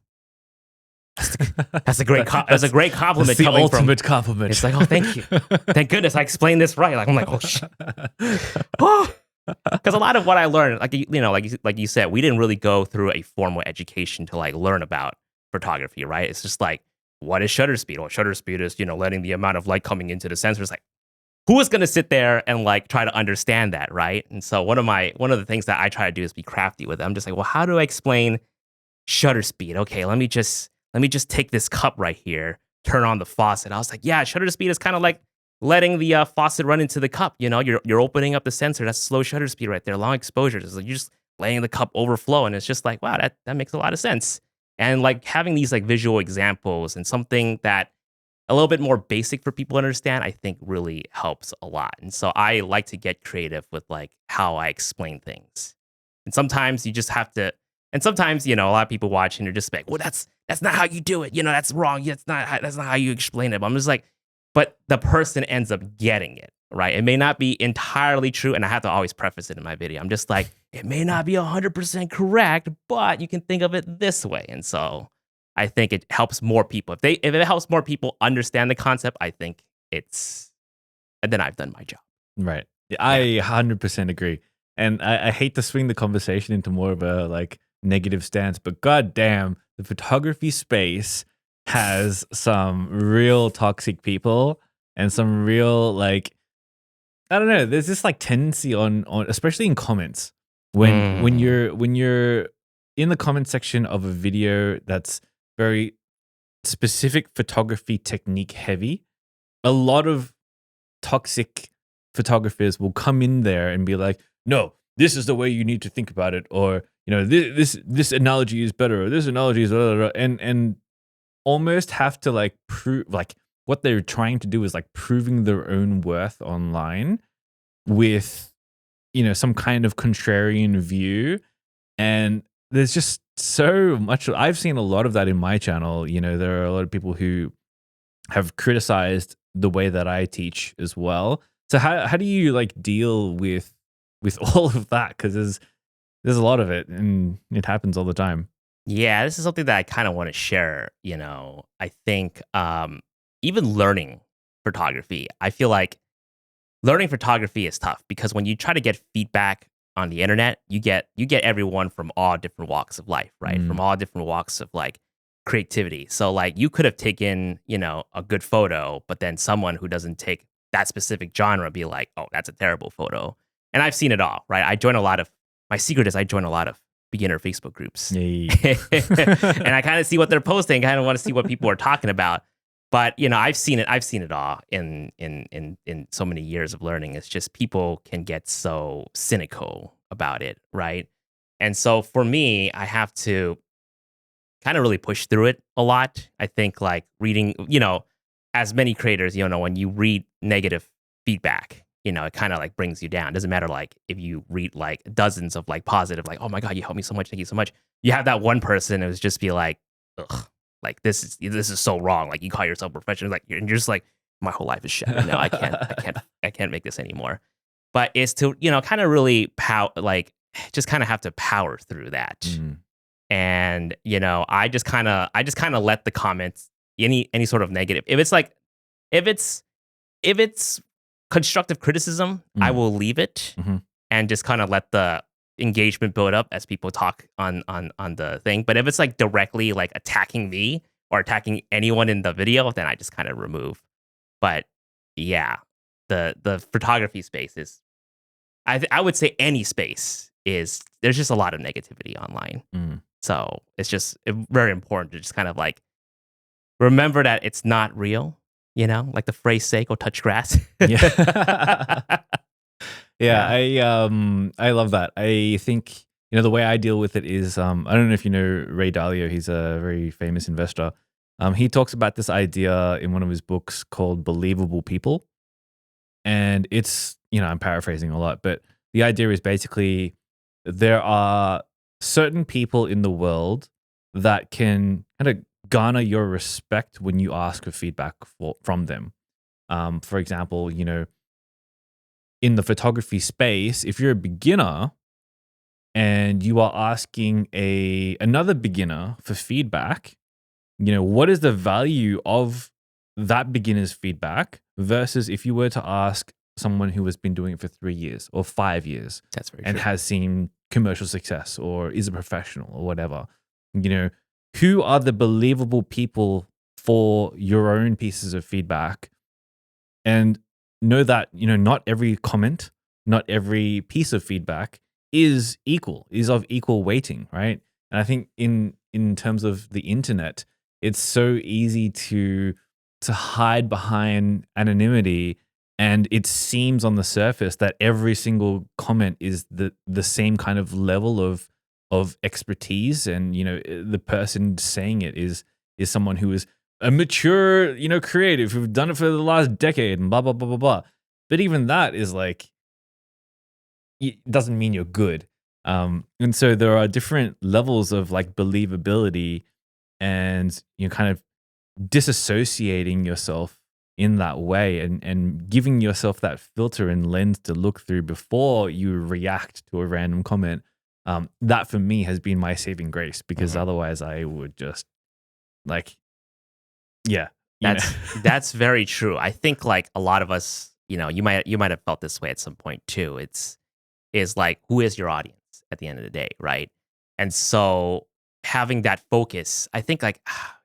[SPEAKER 2] that's a great that's a great compliment.
[SPEAKER 1] That's the
[SPEAKER 2] coming
[SPEAKER 1] ultimate
[SPEAKER 2] from,
[SPEAKER 1] compliment.
[SPEAKER 2] It's like, oh, thank you, thank goodness I explained this right. Like I'm like, oh shit. Because a lot of what I learned, like you said, we didn't really go through a formal education to like learn about photography, right? It's just like, what is shutter speed? Well, shutter speed is letting the amount of light coming into the sensor. It's like, who is going to sit there and like try to understand that, right? And so one of the things that I try to do is be crafty with it. I'm just like, well, how do I explain shutter speed? Okay, let me just take this cup right here, turn on the faucet. I was like, yeah, shutter speed is kind of like letting the faucet run into the cup. You're opening up the sensor. That's slow shutter speed right there. Long exposures. It's like you're just letting the cup overflow, and it's just like, wow, that makes a lot of sense. And like having these like visual examples and something that a little bit more basic for people to understand, I think really helps a lot. And so I like to get creative with like how I explain things. And sometimes you just have to. And sometimes a lot of people watching are just like, well, that's not how you do it. That's wrong. That's not how you explain it. But I'm just like, but the person ends up getting it, right? It may not be entirely true, and I have to always preface it in my video. I'm just like, it may not be 100% correct, but you can think of it this way. And so I think it helps more people. If it helps more people understand the concept, I think then I've done my job.
[SPEAKER 1] Right. I 100% agree. And I hate to swing the conversation into more of a like negative stance, but goddamn, the photography space has some real toxic people and some real like, I don't know, there's this like tendency on especially in comments when you're in the comment section of a video that's very specific photography technique heavy, a lot of toxic photographers will come in there and be like, no, this is the way you need to think about it, or this analogy is better, or this analogy is blah, blah, blah, and almost have to like prove, like what they're trying to do is like proving their own worth online with some kind of contrarian view. And there's just so much. I've seen a lot of that in my channel. There are a lot of people who have criticized the way that I teach as well. So how do you like deal with all of that? Because there's a lot of it, and it happens all the time.
[SPEAKER 2] Yeah, this is something that I kind of want to share. I think even learning photography, I feel like learning photography is tough because when you try to get feedback on the internet, you get everyone from all different walks of life, right? From all different walks of like creativity. So like you could have taken, a good photo, but then someone who doesn't take that specific genre be like, oh, that's a terrible photo. And I've seen it all, right? My secret is I join a lot of beginner Facebook groups.
[SPEAKER 1] Yay.
[SPEAKER 2] And I kind of see what they're posting, kind of want to see what people are talking about. But I've seen it all in so many years of learning. It's just people can get so cynical about it, right? And so for me, I have to kind of really push through it a lot. I think like reading, as many creators, when you read negative feedback, it kind of like brings you down. It doesn't matter like if you read like dozens of like positive, like, oh my God, you helped me so much, thank you so much. You have that one person who's just be like, ugh. Like this is so wrong. Like you call yourself a professional, like you're just like, my whole life is shattered. No, I can't make this anymore. But it's to kind of really just kind of have to power through that.
[SPEAKER 1] Mm.
[SPEAKER 2] And I just kind of let the comments, any sort of negative, if it's constructive criticism, I will leave it and just kind of let the engagement build up as people talk on the thing. But if it's like directly like attacking me or attacking anyone in the video, then I just kind of remove. But yeah, the photography space is, I would say any space there's just a lot of negativity online. So it's just very important to just kind of like remember that it's not real, like the phrase say, go touch grass.
[SPEAKER 1] Yeah. Yeah, I love that. I think the way I deal with it is I don't know if you know Ray Dalio. He's a very famous investor. He talks about this idea in one of his books called Believable People, and it's I'm paraphrasing a lot, but the idea is basically there are certain people in the world that can kind of garner your respect when you ask for feedback from them. For example, in the photography space, if you're a beginner and you are asking another beginner for feedback, what is the value of that beginner's feedback versus if you were to ask someone who has been doing it for 3 years or 5 years
[SPEAKER 2] That's very
[SPEAKER 1] and
[SPEAKER 2] true.
[SPEAKER 1] has seen commercial success or is a professional or whatever, who are the believable people for your own pieces of feedback? And know that, not every comment, not every piece of feedback is of equal weighting, right? And I think in terms of the internet, it's so easy to hide behind anonymity, and it seems on the surface that every single comment is the same kind of level of expertise, and the person saying it is someone who is a mature, creative who've done it for the last decade and blah blah blah blah blah. But even that is like, it doesn't mean you're good. And so there are different levels of like believability, and kind of disassociating yourself in that way, and giving yourself that filter and lens to look through before you react to a random comment. That for me has been my saving grace, because
[SPEAKER 2] Mhm.
[SPEAKER 1] otherwise I would just like, yeah,
[SPEAKER 2] That's very true. I think like a lot of us, you might have felt this way at some point too. Is like, who is your audience at the end of the day, right? And so having that focus, I think like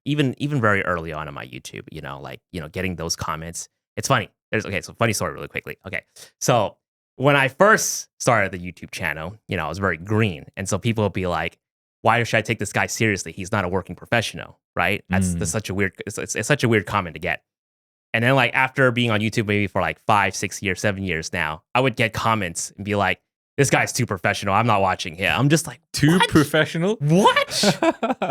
[SPEAKER 2] even very early on in my YouTube, like getting those comments. It's funny. So funny story really quickly. Okay, so when I first started the YouTube channel, I was very green, and so people would be like, "Why should I take this guy seriously? He's not a working professional, right?" That's
[SPEAKER 1] Mm,
[SPEAKER 2] such a weird. It's such a weird comment to get. And then like after being on YouTube maybe for like 5, 6 years, 7 years now, I would get comments and be like, "This guy's too professional. I'm not watching him." I'm just like,
[SPEAKER 1] too
[SPEAKER 2] what?
[SPEAKER 1] professional.
[SPEAKER 2] What?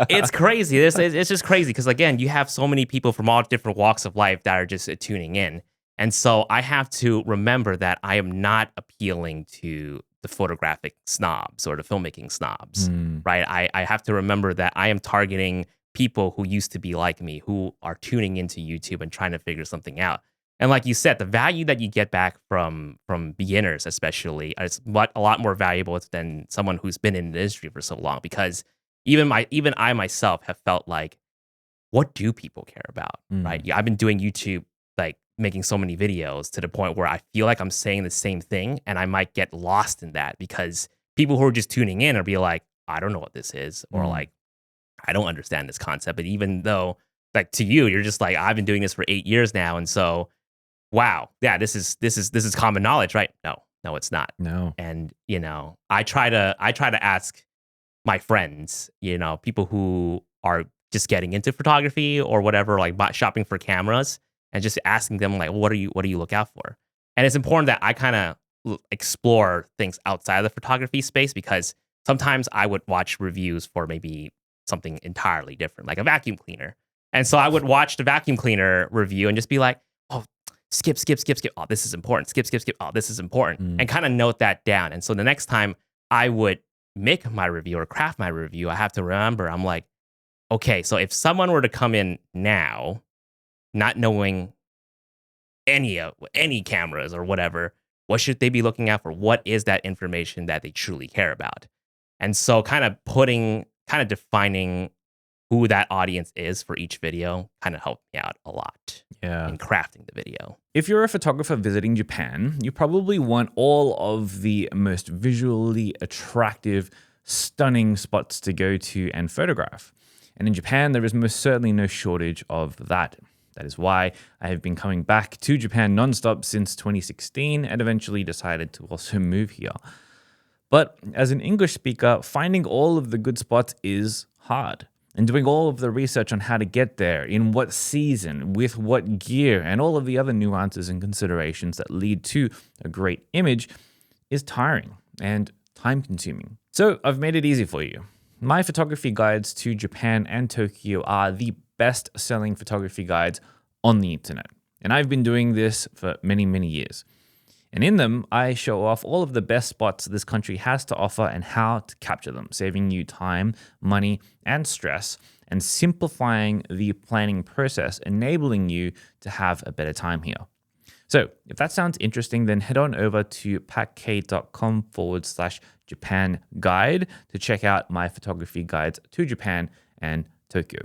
[SPEAKER 2] It's crazy. It's just crazy because again, you have so many people from all different walks of life that are just tuning in, and so I have to remember that I am not appealing to the photographic snobs or the filmmaking snobs,
[SPEAKER 1] Mm,
[SPEAKER 2] right? I have to remember that I am targeting people who used to be like me, who are tuning into YouTube and trying to figure something out. And like you said, the value that you get back from beginners, especially, is a lot more valuable than someone who's been in the industry for so long. Because even I myself have felt like, what do people care about, right?
[SPEAKER 1] mm,
[SPEAKER 2] Yeah, I've been doing YouTube, like making so many videos to the point where I feel like I'm saying the same thing, and I might get lost in that because people who are just tuning in are be like, I don't know what this is, or
[SPEAKER 1] mm.
[SPEAKER 2] like, I don't understand this concept. But even though, like to you, you're just like, I've been doing this for 8 years now, and so wow, yeah, this is common knowledge, right? No, no, it's not.
[SPEAKER 1] No.
[SPEAKER 2] And I try to ask my friends, people who are just getting into photography or whatever, like shopping for cameras, and just asking them like, what do you look out for? And it's important that I kind of explore things outside of the photography space because sometimes I would watch reviews for maybe something entirely different, like a vacuum cleaner. And so I would watch the vacuum cleaner review and just be like, oh, skip, skip, skip, skip. Oh, this is important. Skip, skip, skip. Oh, this is important.
[SPEAKER 1] Mm,
[SPEAKER 2] And kind of note that down. And so the next time I would make my review or craft my review, I have to remember, I'm like, okay, so if someone were to come in now, not knowing any cameras or whatever, what should they be looking out for? What is that information that they truly care about? And so kind of defining who that audience is for each video kind of helped me out a lot
[SPEAKER 1] yeah.
[SPEAKER 2] in crafting the video.
[SPEAKER 1] If you're a photographer visiting Japan, you probably want all of the most visually attractive, stunning spots to go to and photograph. And in Japan, there is most certainly no shortage of that. That is why I have been coming back to Japan nonstop since 2016 and eventually decided to also move here. But as an English speaker, finding all of the good spots is hard. And doing all of the research on how to get there, in what season, with what gear, and all of the other nuances and considerations that lead to a great image is tiring and time consuming. So I've made it easy for you. My photography guides to Japan and Tokyo are the best selling photography guides on the internet. And I've been doing this for many, many years. And in them, I show off all of the best spots this country has to offer and how to capture them, saving you time, money, and stress, and simplifying the planning process, enabling you to have a better time here. So if that sounds interesting, then head on over to packk.com/Japan guide to check out my photography guides to Japan and Tokyo.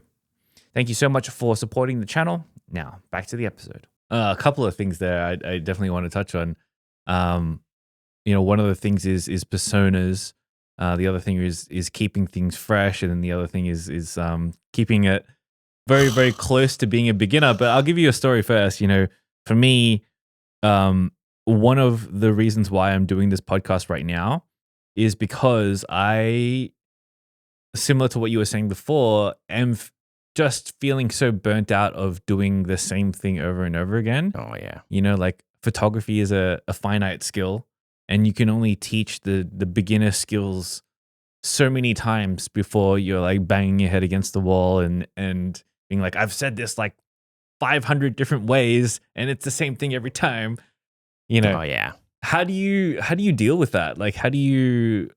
[SPEAKER 1] Thank you so much for supporting the channel. Now, back to the episode. A couple of things there I definitely want to touch on. One of the things is personas. The other thing is keeping things fresh, and then the other thing is keeping it very, very close to being a beginner. But I'll give you a story first. For me, one of the reasons why I'm doing this podcast right now is because similar to what you were saying before, am just feeling so burnt out of doing the same thing over and over again.
[SPEAKER 2] Oh yeah.
[SPEAKER 1] Like photography is a finite skill, and you can only teach the beginner skills so many times before you're like banging your head against the wall and being like, I've said this like 500 different ways and it's the same thing every time.
[SPEAKER 2] Oh yeah.
[SPEAKER 1] How do you deal with that? Like, how do you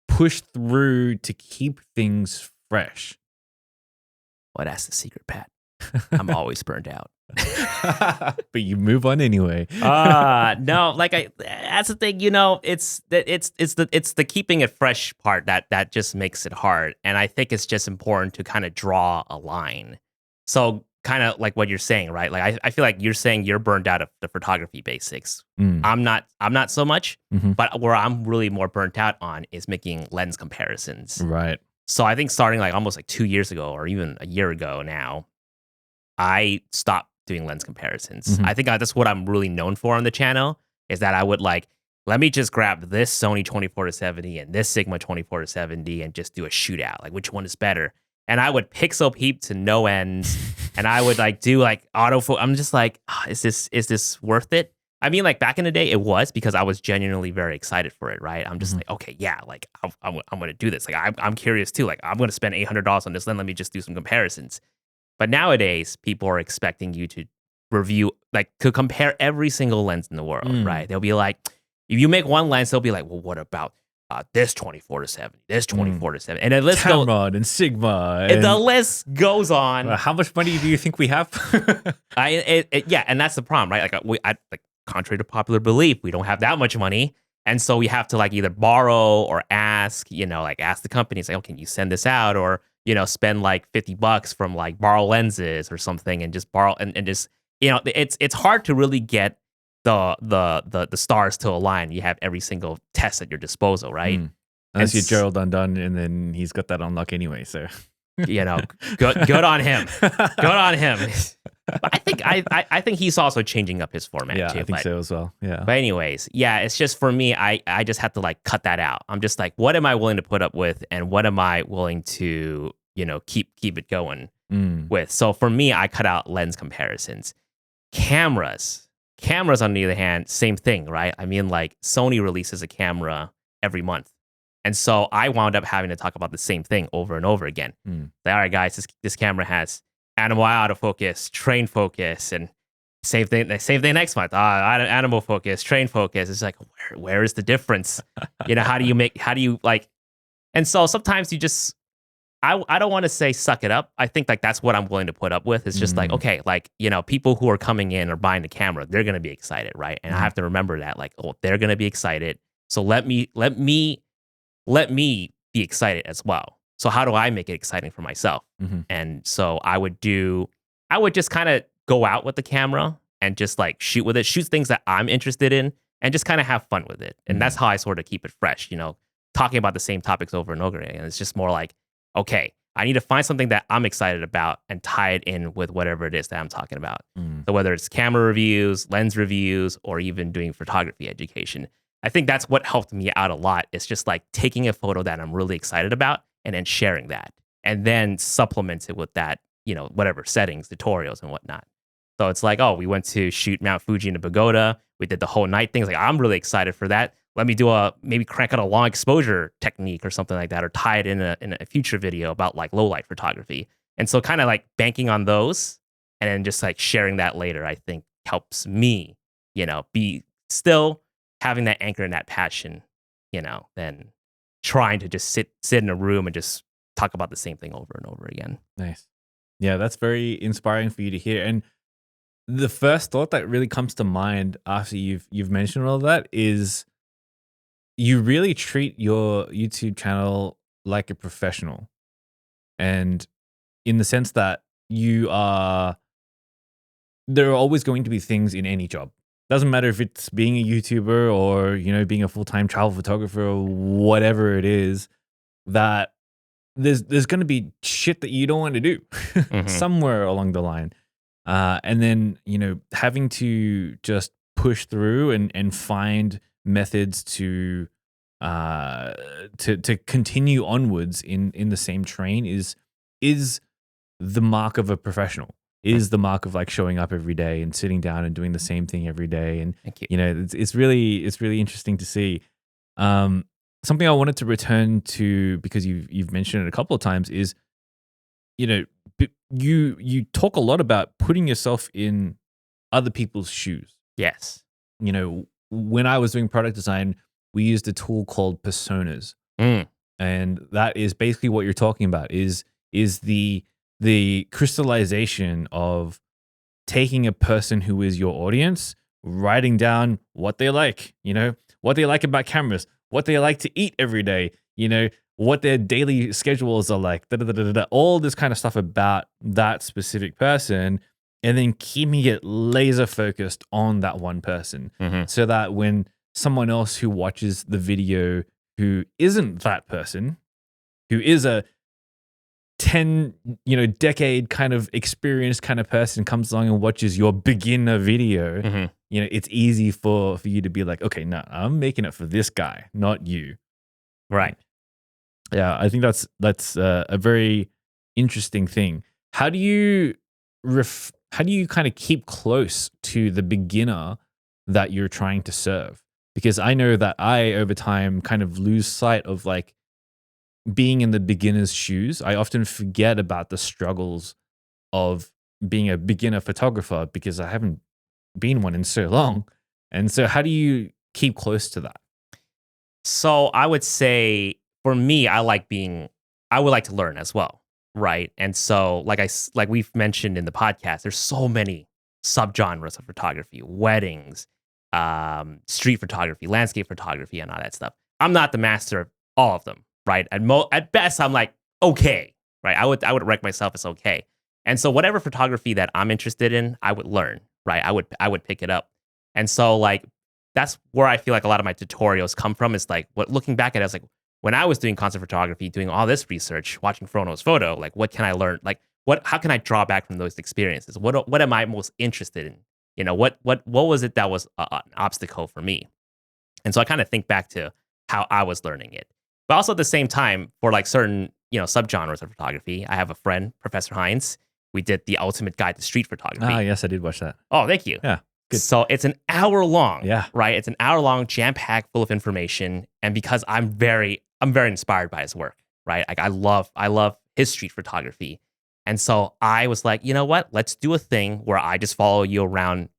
[SPEAKER 1] push through to keep things fresh?
[SPEAKER 2] Well, that's the secret, Pat. I'm always burned out.
[SPEAKER 1] But you move on anyway.
[SPEAKER 2] No, that's the thing, it's the keeping it fresh part that just makes it hard. And I think it's just important to kind of draw a line. So kind of like what you're saying, right? Like I feel like you're saying you're burned out of the photography basics. I'm not so much, but where I'm really more burnt out on is making lens comparisons.
[SPEAKER 1] Right.
[SPEAKER 2] So I think starting like almost like 2 years ago or even a year ago now, I stopped doing lens comparisons. I think that's what I'm really known for on the channel, is that I would like, let me just grab this Sony 24-70 and this Sigma 24-70 and just do a shootout. Like, which one is better? And I would pixel peep to no ends, and I would like do like autofocus. I'm just like, is this worth it? I mean, like back in the day, it was, because I was genuinely very excited for it, right? I'm just like, okay, yeah, like I'm going to do this. Like I'm curious too. Like I'm going to spend $800 on this lens. Let me just do some comparisons. But nowadays, people are expecting you to review, like to compare every single lens in the world, right? They'll be like, if you make one lens, they'll be like, well, what about this 24-70, this 24-70, and then let's go
[SPEAKER 1] Tamron and Sigma,
[SPEAKER 2] and the list goes on.
[SPEAKER 1] How much money do you think we have?
[SPEAKER 2] Yeah, and that's the problem, right? Like contrary to popular belief, we don't have that much money, and so we have to like either borrow or ask, like ask the companies, like, oh, can you send this out, or spend like $50 from like Borrow Lenses or something, and just borrow and just it's hard to really get the stars to align. You have every single test at your disposal, right?
[SPEAKER 1] Unless you're Gerald Undone, and then he's got that on lock anyway. So
[SPEAKER 2] good on him. Good on him. But I think he's also changing up his format too.
[SPEAKER 1] I think so as well. Yeah.
[SPEAKER 2] But anyways, yeah, it's just for me, I just have to like cut that out. I'm just like, what am I willing to put up with, and what am I willing to keep it going with? So for me, I cut out lens comparisons. Cameras, on the other hand, same thing, right? I mean, like Sony releases a camera every month. And so I wound up having to talk about the same thing over and over again. Like, all right, guys, this camera has animal autofocus, train focus, and same thing next month. Animal focus, train focus. It's like, where is the difference? How do you like? And so sometimes you just, I don't want to say suck it up. I think like that's what I'm willing to put up with. It's just like, okay, like, people who are coming in or buying the camera, they're going to be excited, right? And I have to remember that, like, oh, they're going to be excited. So let me be excited as well. So how do I make it exciting for myself? And so I would just kind of go out with the camera and just like shoot with it, shoot things that I'm interested in, and just kind of have fun with it. And that's how I sort of keep it fresh, talking about the same topics over and over again. And it's just more like, okay, I need to find something that I'm excited about and tie it in with whatever it is that I'm talking about. So whether it's camera reviews, lens reviews, or even doing photography education, I think that's what helped me out a lot. It's just like taking a photo that I'm really excited about and then sharing that, and then supplement it with that, whatever settings, tutorials and whatnot. So it's like, oh, we went to shoot Mount Fuji in a pagoda. We did the whole night thing. It's like, I'm really excited for that. Let me do maybe crank out a long exposure technique or something like that, or tie it in a future video about like low light photography. And so kind of like banking on those and then just like sharing that later, I think helps me, be still having that anchor and that passion, than trying to just sit in a room and just talk about the same thing over and over again.
[SPEAKER 1] Nice. Yeah, that's very inspiring for you to hear. And the first thought that really comes to mind after you've mentioned all that is you really treat your YouTube channel like a professional. And in the sense that there are always going to be things in any job. Doesn't matter if it's being a YouTuber or, being a full-time travel photographer or whatever it is, that there's going to be shit that you don't want to do
[SPEAKER 2] Hmm.
[SPEAKER 1] somewhere along the line. And then, having to just push through and find methods to continue onwards in the same train is the mark of a professional, is the mark of like showing up every day and sitting down and doing the same thing every day. And,
[SPEAKER 2] Thank you.
[SPEAKER 1] it's really interesting to see. Um, Something I wanted to return to, because you've mentioned it a couple of times, is, you talk a lot about putting yourself in other people's shoes.
[SPEAKER 2] Yes.
[SPEAKER 1] When I was doing product design, we used a tool called personas.
[SPEAKER 2] Mm.
[SPEAKER 1] And that is basically what you're talking about, is the crystallization of taking a person who is your audience, writing down what they like, what they like about cameras, what they like to eat every day, what their daily schedules are like, all this kind of stuff about that specific person, and then keeping it laser focused on that one person,
[SPEAKER 2] Hmm.
[SPEAKER 1] so that when someone else who watches the video who isn't that person, who is a 10 decade kind of experienced kind of person, comes along and watches your beginner video,
[SPEAKER 2] Hmm.
[SPEAKER 1] it's easy for you to be like, okay, no, I'm making it for this guy, not you.
[SPEAKER 2] Right.
[SPEAKER 1] Yeah, I think that's a very interesting thing. How do you kind of keep close to the beginner that you're trying to serve? Because I know that I, over time, kind of lose sight of like being in the beginner's shoes. I often forget about the struggles of being a beginner photographer because I haven't been one in so long. And so how do you keep close to that?
[SPEAKER 2] So I would say for me, I would like to learn as well. Right. And so like we've mentioned in the podcast, there's so many subgenres of photography, weddings, street photography, landscape photography, and all that stuff. I'm not the master of all of them. Right. At best, I'm like, okay. Right. I would rank myself as okay. And so whatever photography that I'm interested in, I would learn. Right. I would pick it up. And so like that's where I feel like a lot of my tutorials come from, is like looking back at it, I was like, when I was doing concert photography, doing all this research, watching Frono's photo, like what can I learn? Like how can I draw back from those experiences? What am I most interested in? What was it that was an obstacle for me? And so I kind of think back to how I was learning it. But also at the same time, for like certain, subgenres of photography, I have a friend, Professor Hines. We did the Ultimate Guide to Street Photography.
[SPEAKER 1] Ah, yes, I did watch that.
[SPEAKER 2] Oh, thank you.
[SPEAKER 1] Yeah. Good.
[SPEAKER 2] So it's an hour long,
[SPEAKER 1] Yeah.
[SPEAKER 2] right? It's an hour long, jam packed, full of information. And because I'm very inspired by his work, right? Like I love his street photography. And so I was like, you know what? Let's do a thing where I just follow you around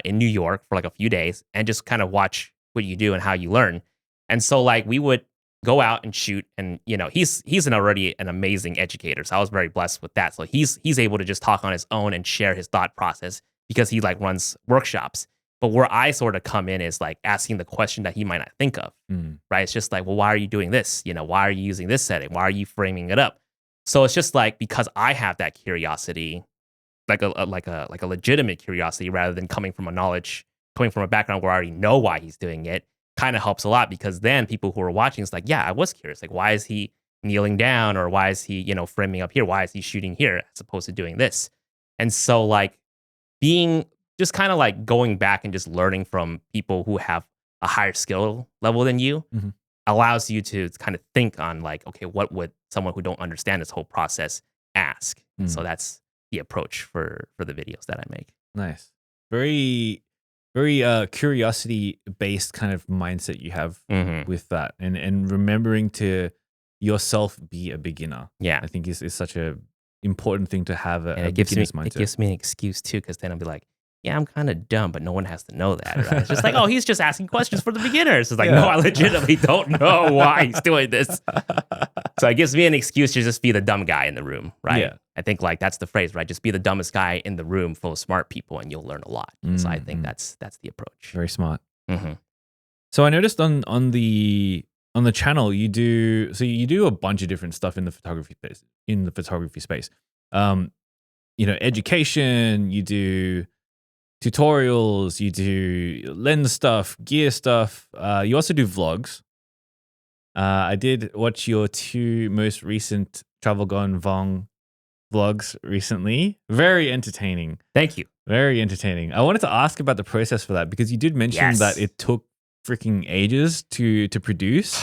[SPEAKER 2] in New York for like a few days and just kind of watch what you do and how you learn. And so like we would go out and shoot, and he's already an amazing educator. So I was very blessed with that. So he's able to just talk on his own and share his thought process, because he like runs workshops. But where I sort of come in is like asking the question that he might not think of, right? It's just like, well, why are you doing this? Why are you using this setting? Why are you framing it up? So it's just like, because I have that curiosity, like a legitimate curiosity, rather than coming from a background where I already know why he's doing it, kind of helps a lot, because then people who are watching is like, yeah, I was curious. Like, why is he kneeling down, or why is he, framing up here? Why is he shooting here as opposed to doing this? And so like, being just kind of like going back and just learning from people who have a higher skill level than you allows you to kind of think on like, okay, what would someone who don't understand this whole process ask? So that's the approach for the videos that I make.
[SPEAKER 1] Nice. Very, very curiosity based kind of mindset you have with that, and remembering to yourself be a beginner.
[SPEAKER 2] Yeah.
[SPEAKER 1] I think is such a important thing to have
[SPEAKER 2] And
[SPEAKER 1] a
[SPEAKER 2] it gives
[SPEAKER 1] mindset.
[SPEAKER 2] me an excuse too, because then I'll be like, yeah, I'm kind of dumb, but no one has to know that. Right? It's just like, oh, he's just asking questions for the beginners. It's like, no, I legitimately don't know why he's doing this. So it gives me an excuse to just be the dumb guy in the room, right?
[SPEAKER 1] Yeah.
[SPEAKER 2] I think like that's the phrase, right? Just be the dumbest guy in the room full of smart people, and you'll learn a lot. So I think
[SPEAKER 1] Mm-hmm.
[SPEAKER 2] that's the approach.
[SPEAKER 1] Very smart.
[SPEAKER 2] Hmm.
[SPEAKER 1] So I noticed on the channel you do a bunch of different stuff in the photography space. Um, education, you do tutorials, you do lens stuff, gear stuff. You also do vlogs. I did watch your two most recent Travel Gone Vong vlogs recently. Very entertaining.
[SPEAKER 2] Thank you.
[SPEAKER 1] Very entertaining. I wanted to ask about the process for that because you did mention that
[SPEAKER 2] Yes.
[SPEAKER 1] it took freaking ages to produce.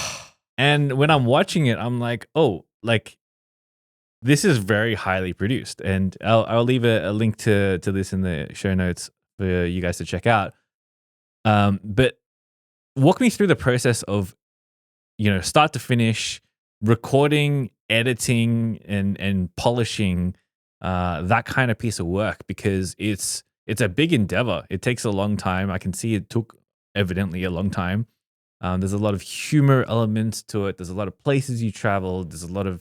[SPEAKER 1] And when I'm watching it, I'm like, oh, like this is very highly produced. And I'll leave a link to this in the show notes for you guys to check out. But walk me through the process of start to finish, recording, editing, and polishing that kind of piece of work because it's a big endeavor. It takes a long time. I can see it took evidently a long time. There's a lot of humor elements to it. There's a lot of places you traveled. There's a lot of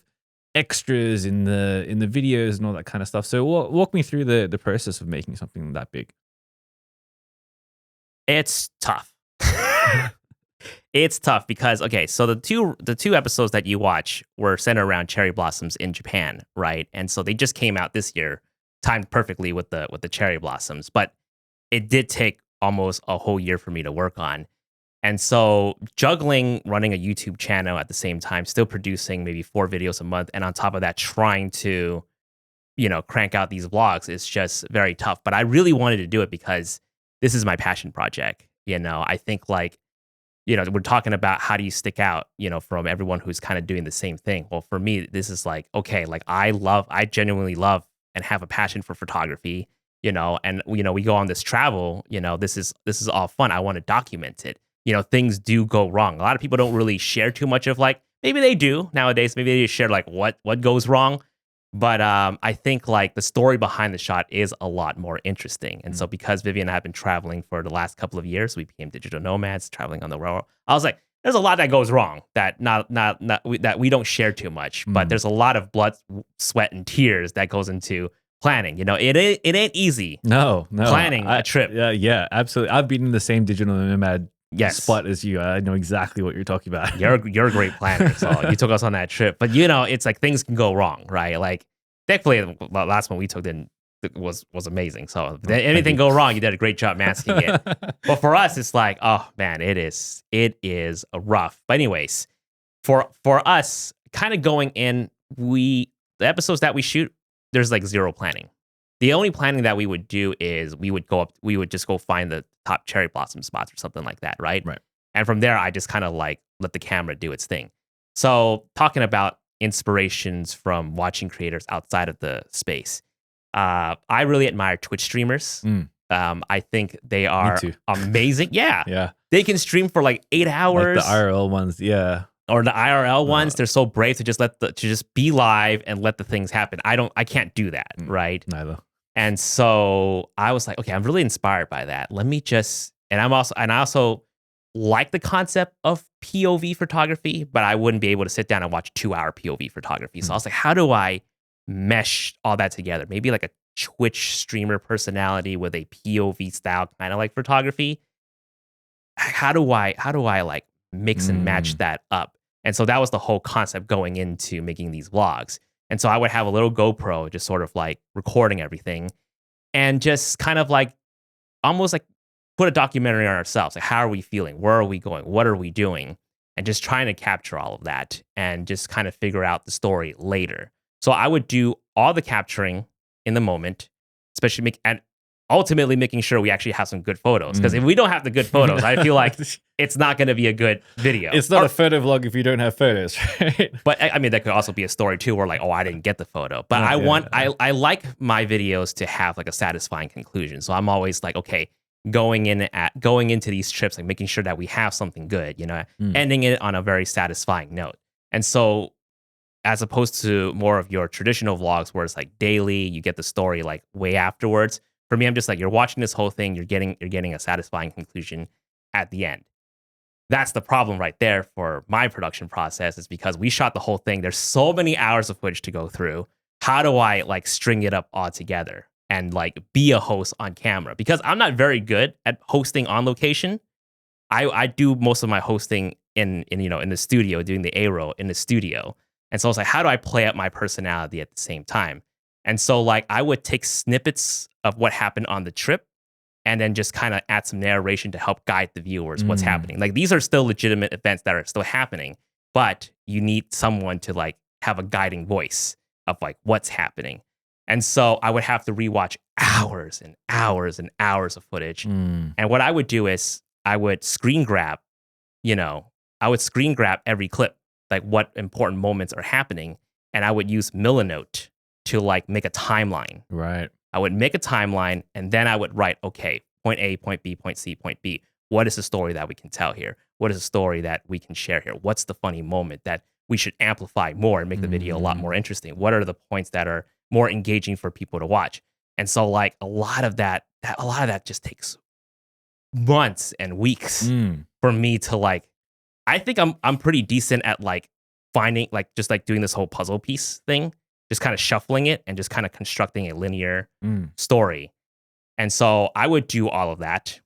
[SPEAKER 1] extras in the videos and all that kind of stuff. So walk me through the process of making something that big.
[SPEAKER 2] It's tough. It's tough because okay, so the two episodes that you watch were centered around cherry blossoms in Japan, right? And so they just came out this year, timed perfectly with the cherry blossoms. But it did take almost a whole year for me to work on. And so juggling running a YouTube channel at the same time, still producing maybe 4 videos a month, and on top of that, trying to, crank out these vlogs is just very tough. But I really wanted to do it because this is my passion project. I think like, we're talking about how do you stick out, from everyone who's kind of doing the same thing. Well, for me, this is like, okay, like I genuinely love and have a passion for photography, and we go on this travel, this is all fun. I want to document it. Things do go wrong. A lot of people don't really share too much of like, maybe they do nowadays. Maybe they just share like what goes wrong. But I think like the story behind the shot is a lot more interesting. And so because Vivian and I have been traveling for the last couple of years, we became digital nomads traveling on the world. I was like, there's a lot that goes wrong that that we don't share too much, but there's a lot of blood, sweat, and tears that goes into planning. It ain't easy.
[SPEAKER 1] No,
[SPEAKER 2] Planning a trip.
[SPEAKER 1] Yeah, absolutely. I've been in the same digital nomad
[SPEAKER 2] Yes.
[SPEAKER 1] spot as you. I know exactly what you're talking about.
[SPEAKER 2] You're a great planner, so you took us on that trip. But it's like things can go wrong, right? Like thankfully the last one we took was amazing. So if anything go wrong, you did a great job masking it. But for us, it's like, oh man, it is rough. But anyways, for us, kind of going in, the episodes that we shoot, there's like zero planning. The only planning that we would do is we would just go find the top cherry blossom spots or something like that, right?
[SPEAKER 1] Right.
[SPEAKER 2] And from there, I just kind of like let the camera do its thing. So talking about inspirations from watching creators outside of the space, I really admire Twitch streamers. I think they are amazing. Yeah.
[SPEAKER 1] Yeah.
[SPEAKER 2] They can stream for like 8 hours.
[SPEAKER 1] Like the IRL ones, yeah.
[SPEAKER 2] Or the IRL ones, they're so brave to just be live and let the things happen. I can't do that, right?
[SPEAKER 1] Neither.
[SPEAKER 2] And so I was like, okay, I'm really inspired by that. Let me just, and I also like the concept of POV photography, but I wouldn't be able to sit down and watch 2-hour POV photography. So I was like, how do I mesh all that together? Maybe like a Twitch streamer personality with a POV style, kind of like photography. How do I like mix and match that up? And so that was the whole concept going into making these vlogs. And so I would have a little GoPro just sort of like recording everything and just kind of like almost like put a documentary on ourselves. Like, how are we feeling? Where are we going? What are we doing? And just trying to capture all of that and just kind of figure out the story later. So I would do all the capturing in the moment, especially and ultimately making sure we actually have some good photos. Because if we don't have the good photos, I feel like it's not going to be a good video.
[SPEAKER 1] It's not a photo vlog if you don't have photos, right?
[SPEAKER 2] But I mean, that could also be a story too, where like, oh, I didn't get the photo. But I like my videos to have like a satisfying conclusion. So I'm always like, okay, going into these trips, like making sure that we have something good, ending it on a very satisfying note. And so as opposed to more of your traditional vlogs where it's like daily, you get the story like way afterwards. For me, I'm just like, you're watching this whole thing, you're getting a satisfying conclusion at the end. that's the problem right there for my production process, is because we shot the whole thing. There's so many hours of footage to go through. How do I like string it up all together and like be a host on camera? Because I'm not very good at hosting on location. I do most of my hosting in in the studio, doing the A roll in the studio. And so I was like, how do I play up my personality at the same time? And so like I would take snippets of what happened on the trip and then just kind of add some narration to help guide the viewers what's
[SPEAKER 1] Mm.
[SPEAKER 2] happening. Like these are still legitimate events that are still happening, but you need someone to like have a guiding voice of like what's happening. And so I would have to rewatch hours and hours and hours of footage.
[SPEAKER 1] Mm.
[SPEAKER 2] And what I would do is I would screen grab, you know, I would screen grab every clip, like what important moments are happening. And I would use Millinote to like make a timeline.
[SPEAKER 1] Right.
[SPEAKER 2] I would make a timeline and then I would write, okay, point A, point B, point C, point B. What is the story that we can tell here? What is the story that we can share here? What's the funny moment that we should amplify more and make the video a lot more
[SPEAKER 1] Mm.
[SPEAKER 2] interesting? What are the points that are more engaging for people to watch? And so like a lot of that just takes months and weeks
[SPEAKER 1] Mm.
[SPEAKER 2] for me to like, I think I'm pretty decent at like finding like just like doing this whole puzzle piece thing, just kind of shuffling it and just kind of constructing a linear
[SPEAKER 1] Mm.
[SPEAKER 2] story. And so I would do all of that.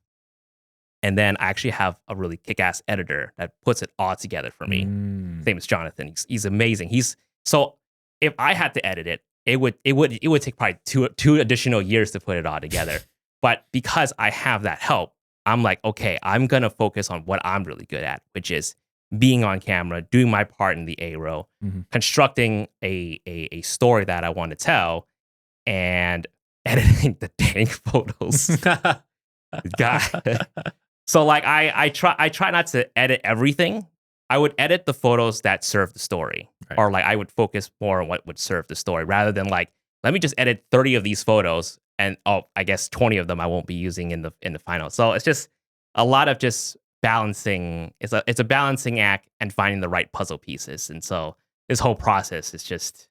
[SPEAKER 2] And then I actually have a really kick-ass editor that puts it all together for me.
[SPEAKER 1] Mm.
[SPEAKER 2] His name is Jonathan. He's amazing. So if I had to edit it, it would take probably two additional years to put it all together. But because I have that help, I'm like, okay, I'm gonna focus on what I'm really good at, which is being on camera, doing my part in the A row,
[SPEAKER 1] Mhm.
[SPEAKER 2] constructing a story that I want to tell, and editing the dang photos. God. So like I try not to edit everything. I would edit the photos that serve the story.
[SPEAKER 1] Right.
[SPEAKER 2] Or like I would focus more on what would serve the story rather than like, let me just edit 30 of these photos and I guess 20 of them I won't be using in the final. So it's just a lot of just balancing. It's a balancing act and finding the right puzzle pieces. And so this whole process is just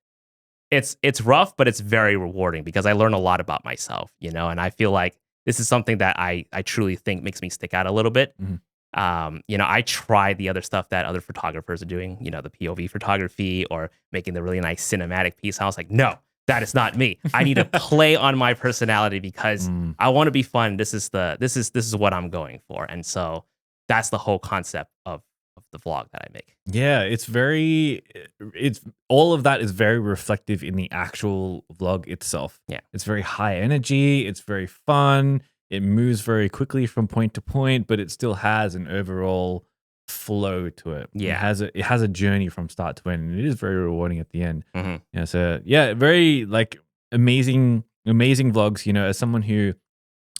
[SPEAKER 2] it's rough, but it's very rewarding because I learn a lot about myself, and I feel like this is something that I truly think makes me stick out a little bit.
[SPEAKER 1] Mhm.
[SPEAKER 2] I try the other stuff that other photographers are doing, the POV photography or making the really nice cinematic piece. I was like, no, that is not me. I need to play on my personality because
[SPEAKER 1] Mm.
[SPEAKER 2] I want to be fun. This is what I'm going for. And so that's the whole concept of the vlog that I make.
[SPEAKER 1] Yeah, it's all of that is very reflective in the actual vlog itself.
[SPEAKER 2] Yeah.
[SPEAKER 1] It's very high energy, it's very fun, it moves very quickly from point to point, but it still has an overall flow to it.
[SPEAKER 2] Yeah.
[SPEAKER 1] It has a journey from start to end, and it is very rewarding at the end.
[SPEAKER 2] Mm-hmm.
[SPEAKER 1] Yeah, so yeah, very like amazing vlogs, as someone who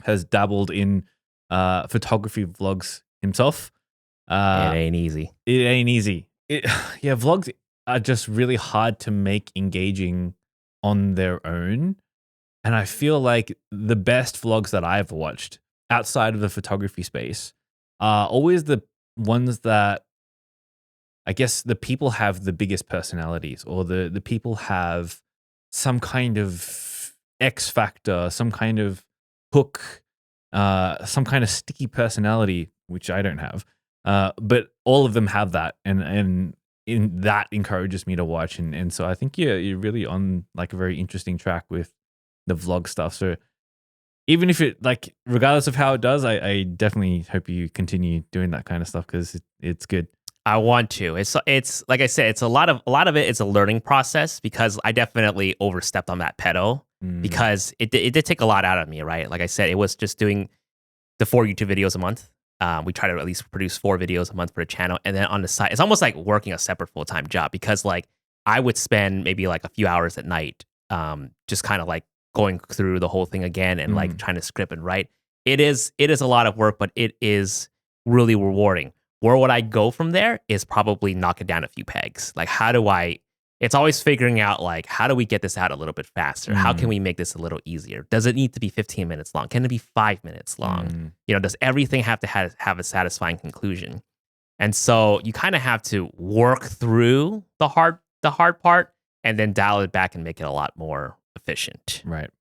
[SPEAKER 1] has dabbled in photography vlogs himself.
[SPEAKER 2] It ain't easy.
[SPEAKER 1] It ain't easy. Yeah, vlogs are just really hard to make engaging on their own. And I feel like the best vlogs that I've watched outside of the photography space are always the ones that I guess the people have the biggest personalities, or the people have some kind of X factor, some kind of hook, some kind of sticky personality, which I don't have. But all of them have that, and that encourages me to watch, and so I think you're really on like a very interesting track with the vlog stuff. So even if it like, regardless of how it does, I definitely hope you continue doing that kind of stuff because it's good.
[SPEAKER 2] I want to. It's like I said, it's a lot of it is a learning process because I definitely overstepped on that pedal
[SPEAKER 1] Mm.
[SPEAKER 2] because it did take a lot out of me, right? Like I said, it was just doing the 4 YouTube videos a month. We try to at least produce 4 videos a month for a channel, and then on the side, it's almost like working a separate full-time job because like I would spend maybe like a few hours at night, just kind of like going through the whole thing again and like trying to script and write. It is a lot of work, but it is really rewarding. Where would I go from there is probably knock it down a few pegs. Like, it's always figuring out, like, how do we get this out a little bit faster? How can we make this a little easier? Does it need to be 15 minutes long? Can it be 5 minutes long? Does everything have to have a satisfying conclusion? And so you kind of have to work through the hard part and then dial it back and make it a lot more efficient.
[SPEAKER 1] Right.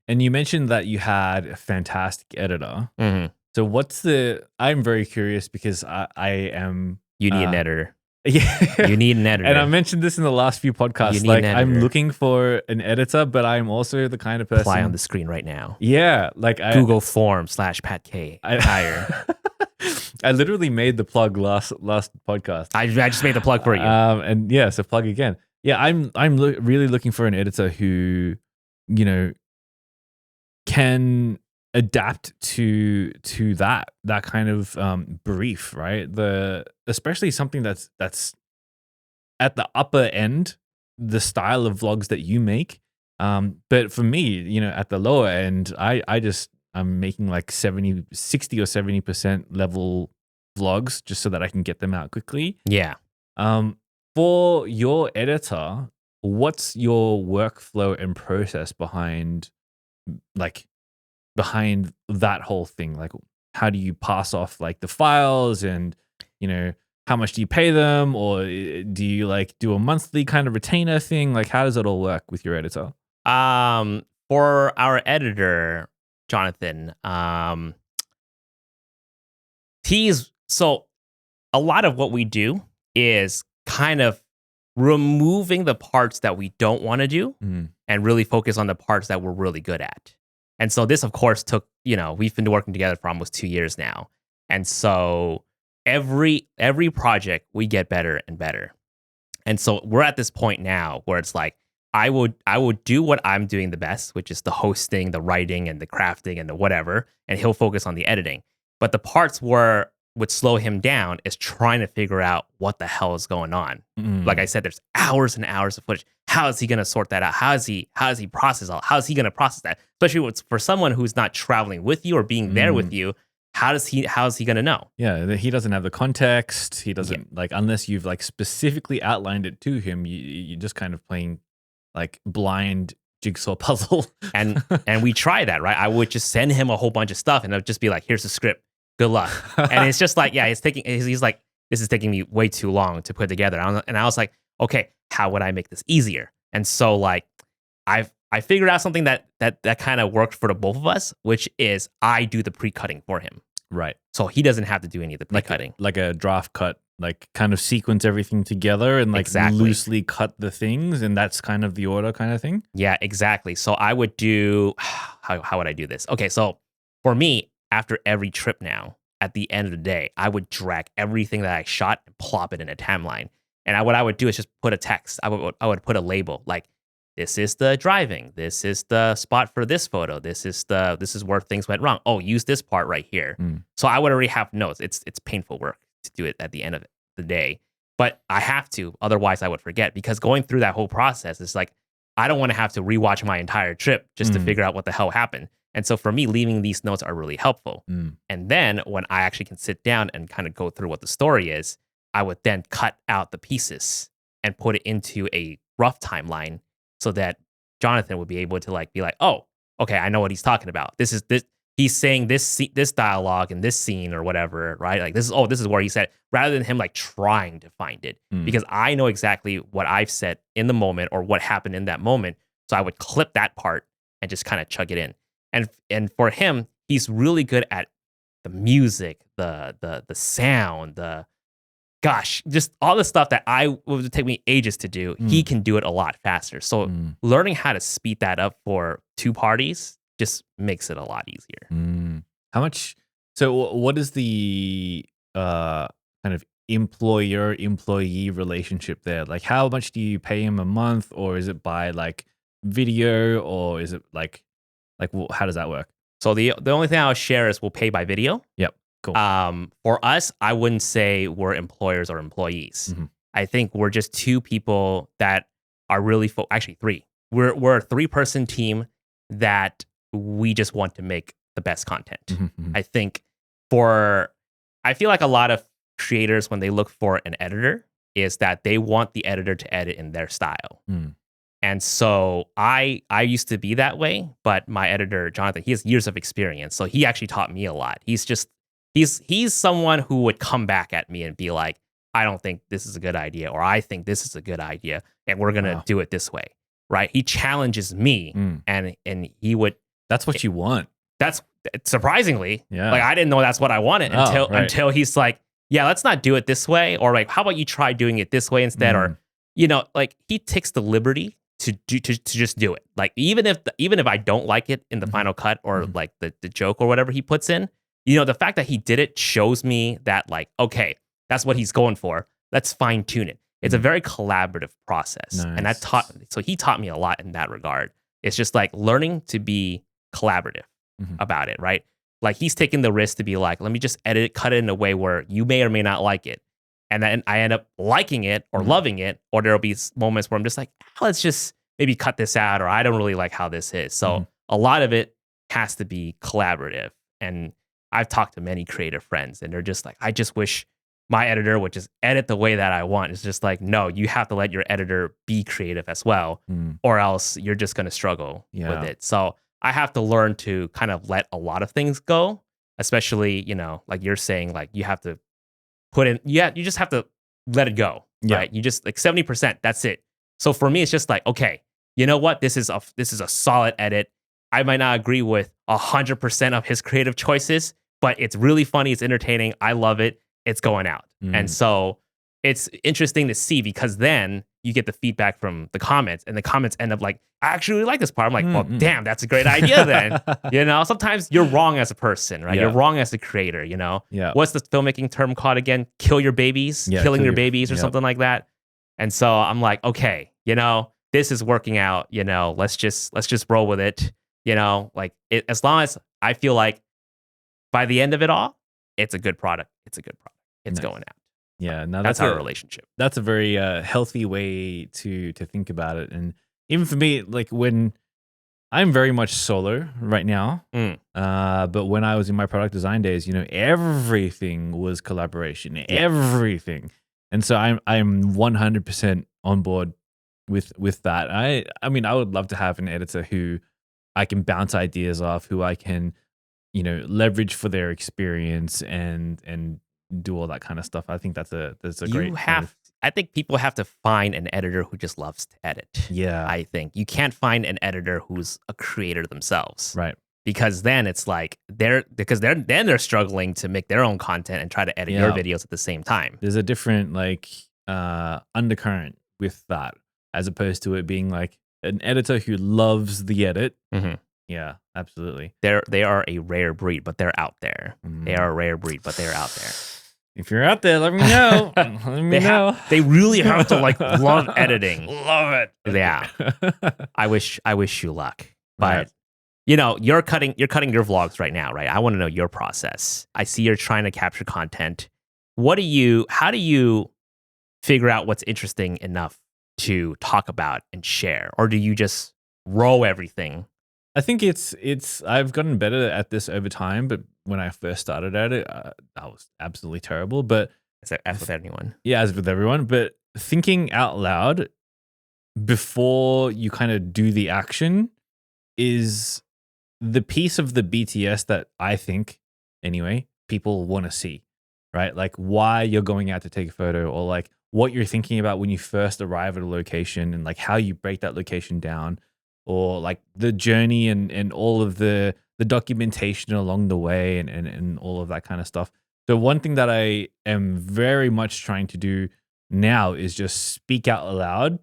[SPEAKER 1] And you mentioned that you had a fantastic editor.
[SPEAKER 2] Mm-hmm.
[SPEAKER 1] So I'm very curious because I am
[SPEAKER 2] You need an editor.
[SPEAKER 1] yeah.
[SPEAKER 2] You need an
[SPEAKER 1] And I
[SPEAKER 2] editor.
[SPEAKER 1] mentioned this in the last few
[SPEAKER 2] You
[SPEAKER 1] podcasts.
[SPEAKER 2] need an
[SPEAKER 1] Like I'm
[SPEAKER 2] editor.
[SPEAKER 1] looking for an editor, but I'm also the kind of
[SPEAKER 2] Apply on
[SPEAKER 1] person.
[SPEAKER 2] the screen right now.
[SPEAKER 1] Yeah, like
[SPEAKER 2] Google Form/Pat K. Hire.
[SPEAKER 1] I I literally made the plug last podcast.
[SPEAKER 2] I just made the plug for you.
[SPEAKER 1] And yeah, so plug again. Yeah, I'm really looking for an editor who, you know, can adapt to that kind of brief, right? Especially something that's at the upper end, the style of vlogs that you make. But for me, at the lower end, I'm making like 60 or 70% level vlogs just so that I can get them out quickly.
[SPEAKER 2] Yeah.
[SPEAKER 1] Um, for your editor, what's your workflow and process like behind that whole thing? Like, how do you pass off like the files and, how much do you pay them? Or do you like do a monthly kind of retainer thing? Like, how does it all work with your editor?
[SPEAKER 2] For our editor, Jonathan, so a lot of what we do is kind of removing the parts that we don't want to do
[SPEAKER 1] Mm.
[SPEAKER 2] and really focus on the parts that we're really good at. And so this, of course, took, we've been working together for almost 2 years now. And so every project we get better and better. And so we're at this point now where it's like, I would do what I'm doing the best, which is the hosting, the writing, and the crafting, and the whatever, and he'll focus on the editing. But the parts where would slow him down is trying to figure out what the hell is going on.
[SPEAKER 1] Mm.
[SPEAKER 2] Like I said, there's hours and hours of footage. How is he going to sort that out? How is he process all? How is he going to process that? Especially for someone who's not traveling with you or being there with you. How is he going to know?
[SPEAKER 1] Yeah, he doesn't have the context. He doesn't like unless you've like specifically outlined it to him. You're just kind of playing like blind jigsaw puzzle.
[SPEAKER 2] and we try that, right? I would just send him a whole bunch of stuff, and I'd just be like, "Here's the script. Good luck." And it's just like, he's like, "This is taking me way too long to put together." And I was like, "Okay, how would I make this easier?" And so like, I figured out something that kind of worked for the both of us, which is I do the pre-cutting for him.
[SPEAKER 1] Right.
[SPEAKER 2] So he doesn't have to do any of the pre-cutting.
[SPEAKER 1] Like a draft cut, like kind of sequence everything together and like loosely cut the things, and that's kind of the order kind of thing.
[SPEAKER 2] Yeah, exactly. So I would do, how would I do this? Okay, so for me, after every trip now, at the end of the day, I would drag everything that I shot and plop it in a timeline. And what I would do is just put a text. I would put a label like, this is the driving. This is the spot for this photo. This is where things went wrong. Oh, use this part right here. So I would already have notes. It's painful work to do it at the end of the day, but I have to. Otherwise, I would forget, because going through that whole process is like, I don't want to have to rewatch my entire trip just to figure out what the hell happened. And so for me, leaving these notes are really helpful. And then when I actually can sit down and kind of go through what the story is, I would then cut out the pieces and put it into a rough timeline, so that Jonathan would be able to be like, oh, okay, I know what he's talking about. He's saying this dialogue in this scene or whatever, right? Like this is where he said, rather than him like trying to find it, because I know exactly what I've said in the moment or what happened in that moment. So I would clip that part and just kind of chug it in. And for him, he's really good at the music, the sound, just all the stuff that would take me ages to do. He can do it a lot faster. So learning how to speed that up for two parties just makes it a lot easier.
[SPEAKER 1] How much? So what is the kind of employer-employee relationship there? Like, how much do you pay him a month, or is it by like video, or is it like how does that work?
[SPEAKER 2] So the only thing I'll share is we'll pay by video.
[SPEAKER 1] Yep. Cool.
[SPEAKER 2] For us, I wouldn't say we're employers or employees. I think we're just two people that are really actually three. We're a 3-person team that we just want to make the best content. I think I feel like a lot of creators, when they look for an editor, is that they want the editor to edit in their style. And so I used to be that way, but my editor, Jonathan, he has years of experience. So he actually taught me a lot. He's someone who would come back at me and be like, I don't think this is a good idea, or I think this is a good idea, and we're going to do it this way. Right? He challenges me, and he would.
[SPEAKER 1] That's what you want.
[SPEAKER 2] that's surprisingly,
[SPEAKER 1] Yeah.
[SPEAKER 2] like I didn't know that's what I wanted
[SPEAKER 1] Oh, right.
[SPEAKER 2] until he's like, yeah, let's not do it this way, or like, how about you try doing it this way instead,
[SPEAKER 1] Mm.
[SPEAKER 2] or like he takes the liberty to just do it. Like even if I don't like it in the
[SPEAKER 1] Mhm.
[SPEAKER 2] final cut or
[SPEAKER 1] Mhm.
[SPEAKER 2] like the joke or whatever he puts in, the fact that he did it shows me that like, okay, that's what he's going for. Let's fine tune it. It's a
[SPEAKER 1] Mm.
[SPEAKER 2] very collaborative process, and
[SPEAKER 1] Nice.
[SPEAKER 2] so he taught me a lot in that regard. It's just like learning to be collaborative
[SPEAKER 1] Mhm.
[SPEAKER 2] about it, right? Like he's taking the risk to be like, let me just edit it, cut it in a way where you may or may not like it. And then I end up liking it or
[SPEAKER 1] Mhm.
[SPEAKER 2] loving it, or there'll be moments where I'm just like, let's just maybe cut this out, or I don't really like how this is. So
[SPEAKER 1] Mhm.
[SPEAKER 2] a lot of it has to be collaborative. And I've talked to many creative friends, and they're just like, I just wish my editor would just edit the way that I want. It's just like, no, you have to let your editor be creative as well,
[SPEAKER 1] Mm.
[SPEAKER 2] or else you're just going to struggle with
[SPEAKER 1] Yeah.
[SPEAKER 2] it. So I have to learn to kind of let a lot of things go, especially, like you're saying, like you have to put in, yeah, you just have to let it go,
[SPEAKER 1] Yeah.
[SPEAKER 2] right? You just like 70%, that's it. So for me, it's just like, okay, you know what? This is a solid edit. I might not agree with 100% of his creative choices, but it's really funny. It's entertaining. I love it. It's going out. And
[SPEAKER 1] Mm.
[SPEAKER 2] so it's interesting to see, because then you get the feedback from the comments, and the comments end up like, I actually really like this part. I'm like, well,
[SPEAKER 1] Mm.
[SPEAKER 2] damn, that's a great idea then. Sometimes you're wrong as a person, right? You're
[SPEAKER 1] Yeah.
[SPEAKER 2] wrong as a creator,
[SPEAKER 1] Yeah.
[SPEAKER 2] What's the filmmaking term called again? Kill your babies,
[SPEAKER 1] Yeah,
[SPEAKER 2] killing
[SPEAKER 1] kill
[SPEAKER 2] your
[SPEAKER 1] your-
[SPEAKER 2] babies or
[SPEAKER 1] yep.
[SPEAKER 2] something like that. And so I'm like, okay, this is working out, let's just roll with it. Like as long as I feel like by the end of it all, it's a good product. It's a good product. It's
[SPEAKER 1] Nice.
[SPEAKER 2] going out.
[SPEAKER 1] Yeah. No,
[SPEAKER 2] That's our relationship.
[SPEAKER 1] that's a very healthy way to think about it. And even for me, like when I'm very much solo right now,
[SPEAKER 2] Mm.
[SPEAKER 1] but when I was in my product design days, everything was collaboration,
[SPEAKER 2] Yeah.
[SPEAKER 1] everything. And so I'm 100% on board with that. I mean, I would love to have an editor who I can bounce ideas off, who I can leverage for their experience and do all that kind of stuff. I think that's a great move.
[SPEAKER 2] I think people have to find an editor who just loves to edit.
[SPEAKER 1] Yeah.
[SPEAKER 2] I think you can't find an editor who's a creator themselves.
[SPEAKER 1] Right.
[SPEAKER 2] Because then it's like they're struggling to make their own content and try to edit your
[SPEAKER 1] Yeah.
[SPEAKER 2] videos at the same time.
[SPEAKER 1] There's a different undercurrent with that, as opposed to it being like an editor who loves the edit.
[SPEAKER 2] Mm-hmm.
[SPEAKER 1] Yeah, absolutely.
[SPEAKER 2] They are a rare breed, but they're out there.
[SPEAKER 1] Mm.
[SPEAKER 2] They are a rare breed, but they're out there.
[SPEAKER 1] If you're out there, let me know. Let me know.
[SPEAKER 2] They really have to like love editing.
[SPEAKER 1] Love it.
[SPEAKER 2] Yeah. I wish you luck.
[SPEAKER 1] Right.
[SPEAKER 2] But you're cutting your vlogs right now, right? I want to know your process. I see you're trying to capture content. How do you figure out what's interesting enough to talk about and share? Or do you just roll everything?
[SPEAKER 1] I think I've gotten better at this over time, but when I first started at it, I was absolutely terrible. But
[SPEAKER 2] As with anyone.
[SPEAKER 1] yeah, as with everyone, but thinking out loud before you kind of do the action is the piece of the BTS that I think, anyway, people want to see, right? Like why you're going out to take a photo, or like what you're thinking about when you first arrive at a location, and like how you break that location down, or like the journey and all of the documentation along the way and all of that kind of stuff. So one thing that I am very much trying to do now is just speak out loud.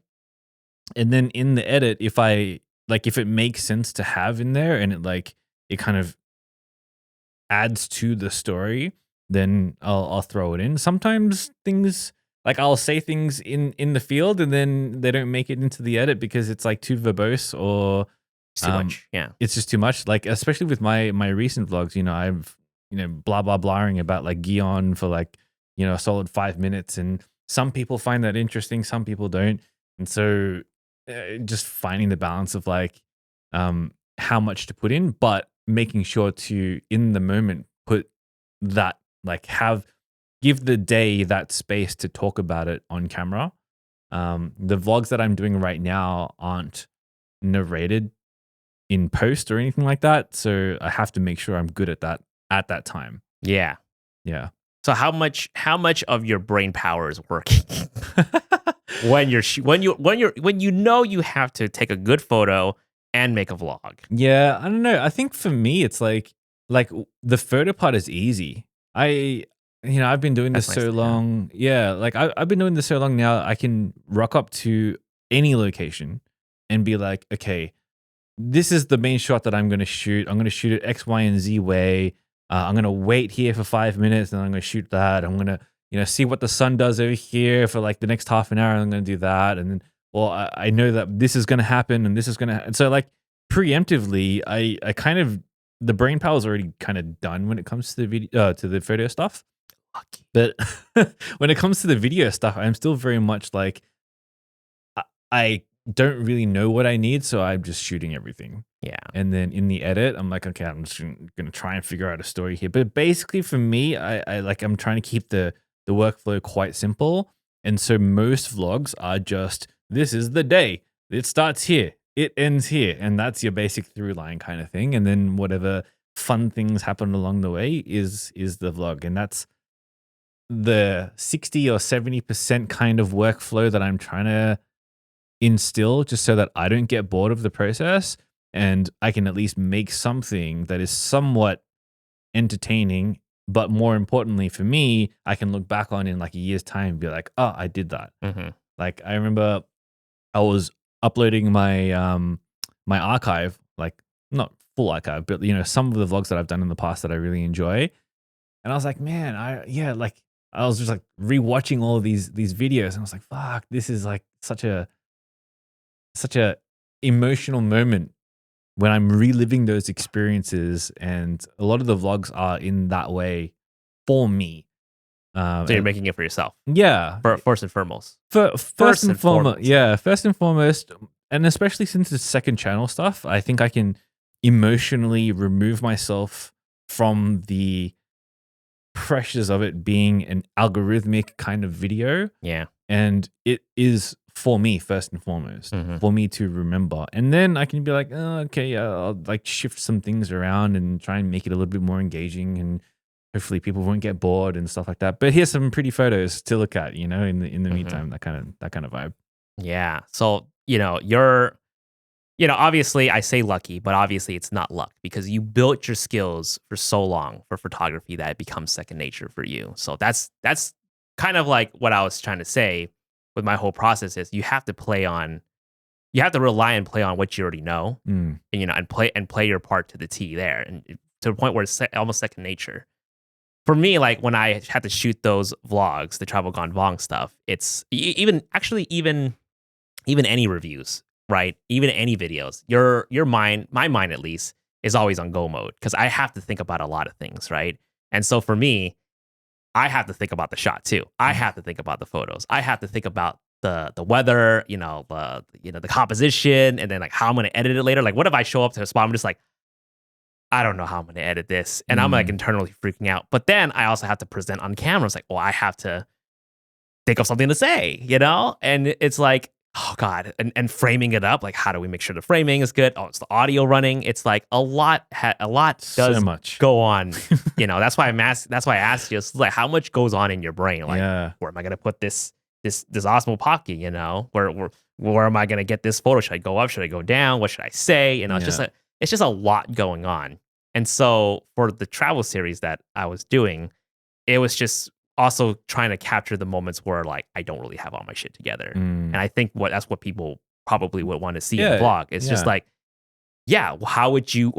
[SPEAKER 1] And then in the edit, if it makes sense to have in there, and it kind of adds to the story, then I'll throw it in. Sometimes things, like I'll say things in the field and then they don't make it into the edit because it's like too verbose, or
[SPEAKER 2] It's too much. Yeah.
[SPEAKER 1] it's just too much. Like especially with my recent vlogs, I've blah blah blahing about like Gion for like a solid 5 minutes, and some people find that interesting, some people don't. And so just finding the balance of like how much to put in, but making sure to in the moment put that, like give the day that space to talk about it on camera. The vlogs that I'm doing right now aren't narrated in post or anything like that, so I have to make sure I'm good at that time.
[SPEAKER 2] Yeah.
[SPEAKER 1] Yeah.
[SPEAKER 2] So how much of your brain power is working when you have to take a good photo and make a vlog.
[SPEAKER 1] Yeah, I don't know. I think for me, it's the photo part is easy. I've been doing this
[SPEAKER 2] That's nice
[SPEAKER 1] so
[SPEAKER 2] to have.
[SPEAKER 1] long. Yeah, I've been doing this so long now. I can rock up to any location and be like, okay, this is the main shot that I'm going to shoot. I'm going to shoot it X, Y, and Z way. I'm going to wait here for 5 minutes, and I'm going to shoot that. I'm going to, see what the sun does over here for like the next half an hour. And I'm going to do that, and then, well, I know that this is going to happen, and this is going to, and so like preemptively, I kind of the brain power is already kind of done when it comes to the video, to the photo stuff.
[SPEAKER 2] Lucky.
[SPEAKER 1] But when it comes to the video stuff, I'm still very much like I don't really know what I need, so I'm just shooting everything.
[SPEAKER 2] Yeah.
[SPEAKER 1] And then in the edit, I'm like, okay, I'm just gonna try and figure out a story here. But basically, for me, I'm trying to keep the workflow quite simple, and so most vlogs are just this is the day. It starts here, it ends here, and that's your basic through line kind of thing. And then whatever fun things happen along the way is the vlog, and that's the 60 or 70% kind of workflow that I'm trying to instill, just so that I don't get bored of the process and I can at least make something that is somewhat entertaining. But more importantly for me, I can look back on in like a year's time and be like, oh, I did that.
[SPEAKER 2] Hmm.
[SPEAKER 1] Like I remember I was uploading my my archive, like not full archive, but some of the vlogs that I've done in the past that I really enjoy. And I was like, man, I was just like rewatching all of these videos, and I was like, fuck, this is like such a emotional moment when I'm reliving those experiences, and a lot of the vlogs are in that way for me.
[SPEAKER 2] So you're making it for yourself,
[SPEAKER 1] Yeah,
[SPEAKER 2] first and foremost.
[SPEAKER 1] first and foremost, yeah, first and foremost, and especially since it's second channel stuff, I think I can emotionally remove myself from the pressures of it being an algorithmic kind of video,
[SPEAKER 2] Yeah.
[SPEAKER 1] and it is for me first and foremost,
[SPEAKER 2] Hmm.
[SPEAKER 1] for me to remember, and then I can be like, oh, okay, I'll like shift some things around and try and make it a little bit more engaging, and hopefully people won't get bored and stuff like that. But here's some pretty photos to look at, in the
[SPEAKER 2] Hmm.
[SPEAKER 1] meantime, that kind of vibe.
[SPEAKER 2] Yeah. So, obviously I say lucky, but obviously it's not luck because you built your skills for so long for photography that it becomes second nature for you. So that's kind of like what I was trying to say with my whole process is you have to rely and play on what you already know,
[SPEAKER 1] Mm.
[SPEAKER 2] and, and play your part to the T there, and to the point where it's almost second nature. For me, like when I had to shoot those vlogs, the Travel Gone Vong stuff, it's even any reviews, right? Even any videos, your mind, my mind at least, is always on go mode because I have to think about a lot of things, right? And so for me, I have to think about the shot too. I have to think about the photos. I have to think about the weather, the composition, and then like how I'm gonna edit it later. Like, what if I show up to a spot, I'm just like, I don't know how I'm gonna edit this, and I'm like
[SPEAKER 1] Mm.
[SPEAKER 2] internally freaking out. But then I also have to present on camera. It's like, well, I have to think of something to say, and it's like, oh god, and framing it up, like how do we make sure the framing is good? Oh, it's the audio running. It's like a lot
[SPEAKER 1] So
[SPEAKER 2] does
[SPEAKER 1] much.
[SPEAKER 2] go on. That's why that's why I asked you, it's like how much goes on in your brain? Like,
[SPEAKER 1] Yeah.
[SPEAKER 2] where am I gonna put this Osmo Pocket? Where am I gonna get this photo? Should I go up? Should I go down? What should I say?
[SPEAKER 1] Yeah.
[SPEAKER 2] It's just a lot going on. And so for the travel series that I was doing, it was just also trying to capture the moments where like I don't really have all my shit together.
[SPEAKER 1] Mm.
[SPEAKER 2] And I think that's what people probably would want to see in the
[SPEAKER 1] Yeah.
[SPEAKER 2] vlog. It's just
[SPEAKER 1] Yeah.
[SPEAKER 2] like, yeah, how would you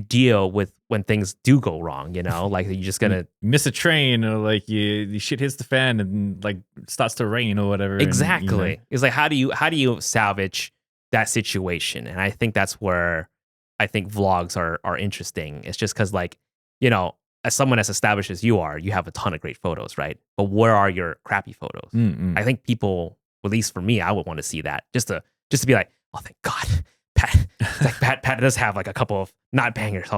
[SPEAKER 2] deal with when things do go wrong? Like, are you just
[SPEAKER 1] You
[SPEAKER 2] gonna
[SPEAKER 1] miss a train, or like you shit hits the fan and like starts to rain or whatever.
[SPEAKER 2] exactly? It's like how do you salvage that situation? And I think that's where I think vlogs are interesting. It's just because like, you know, as someone as established as you are, you have a ton of great photos, right? But where are your crappy photos?
[SPEAKER 1] Mm-mm.
[SPEAKER 2] I think people, at least for me, I would want to see that just to be like, oh, thank God, Pat. It's like Pat does have like a couple of not bangers,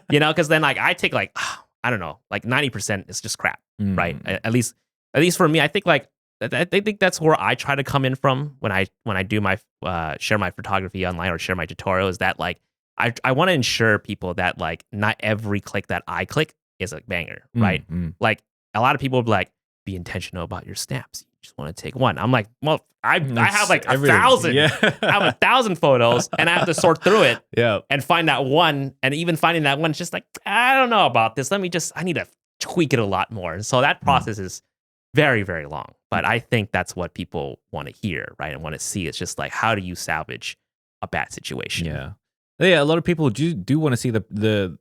[SPEAKER 2] because then like I take like I don't know, like 90% is just crap, right?
[SPEAKER 1] Mm.
[SPEAKER 2] At least for me, I think like I think that's where I try to come in from when I do my share my photography online or share my tutorial is that like I want to ensure people that like not every click that I click is a banger, right?
[SPEAKER 1] Mm.
[SPEAKER 2] Like a lot of people will be like, be intentional about your snaps. just want to take one. I'm like, well, I have
[SPEAKER 1] It's
[SPEAKER 2] like a
[SPEAKER 1] everything.
[SPEAKER 2] thousand. I have
[SPEAKER 1] Yeah.
[SPEAKER 2] 1,000 photos, and I have to sort through it
[SPEAKER 1] Yeah.
[SPEAKER 2] and find that one. And even finding that one is just like, I don't know about this. I need to tweak it a lot more. And so that
[SPEAKER 1] Mm.
[SPEAKER 2] process is very, very long. But I think that's what people want to hear, right? And want to see. It's just like, how do you salvage a bad situation?
[SPEAKER 1] Yeah. Yeah, a lot of people do want to see the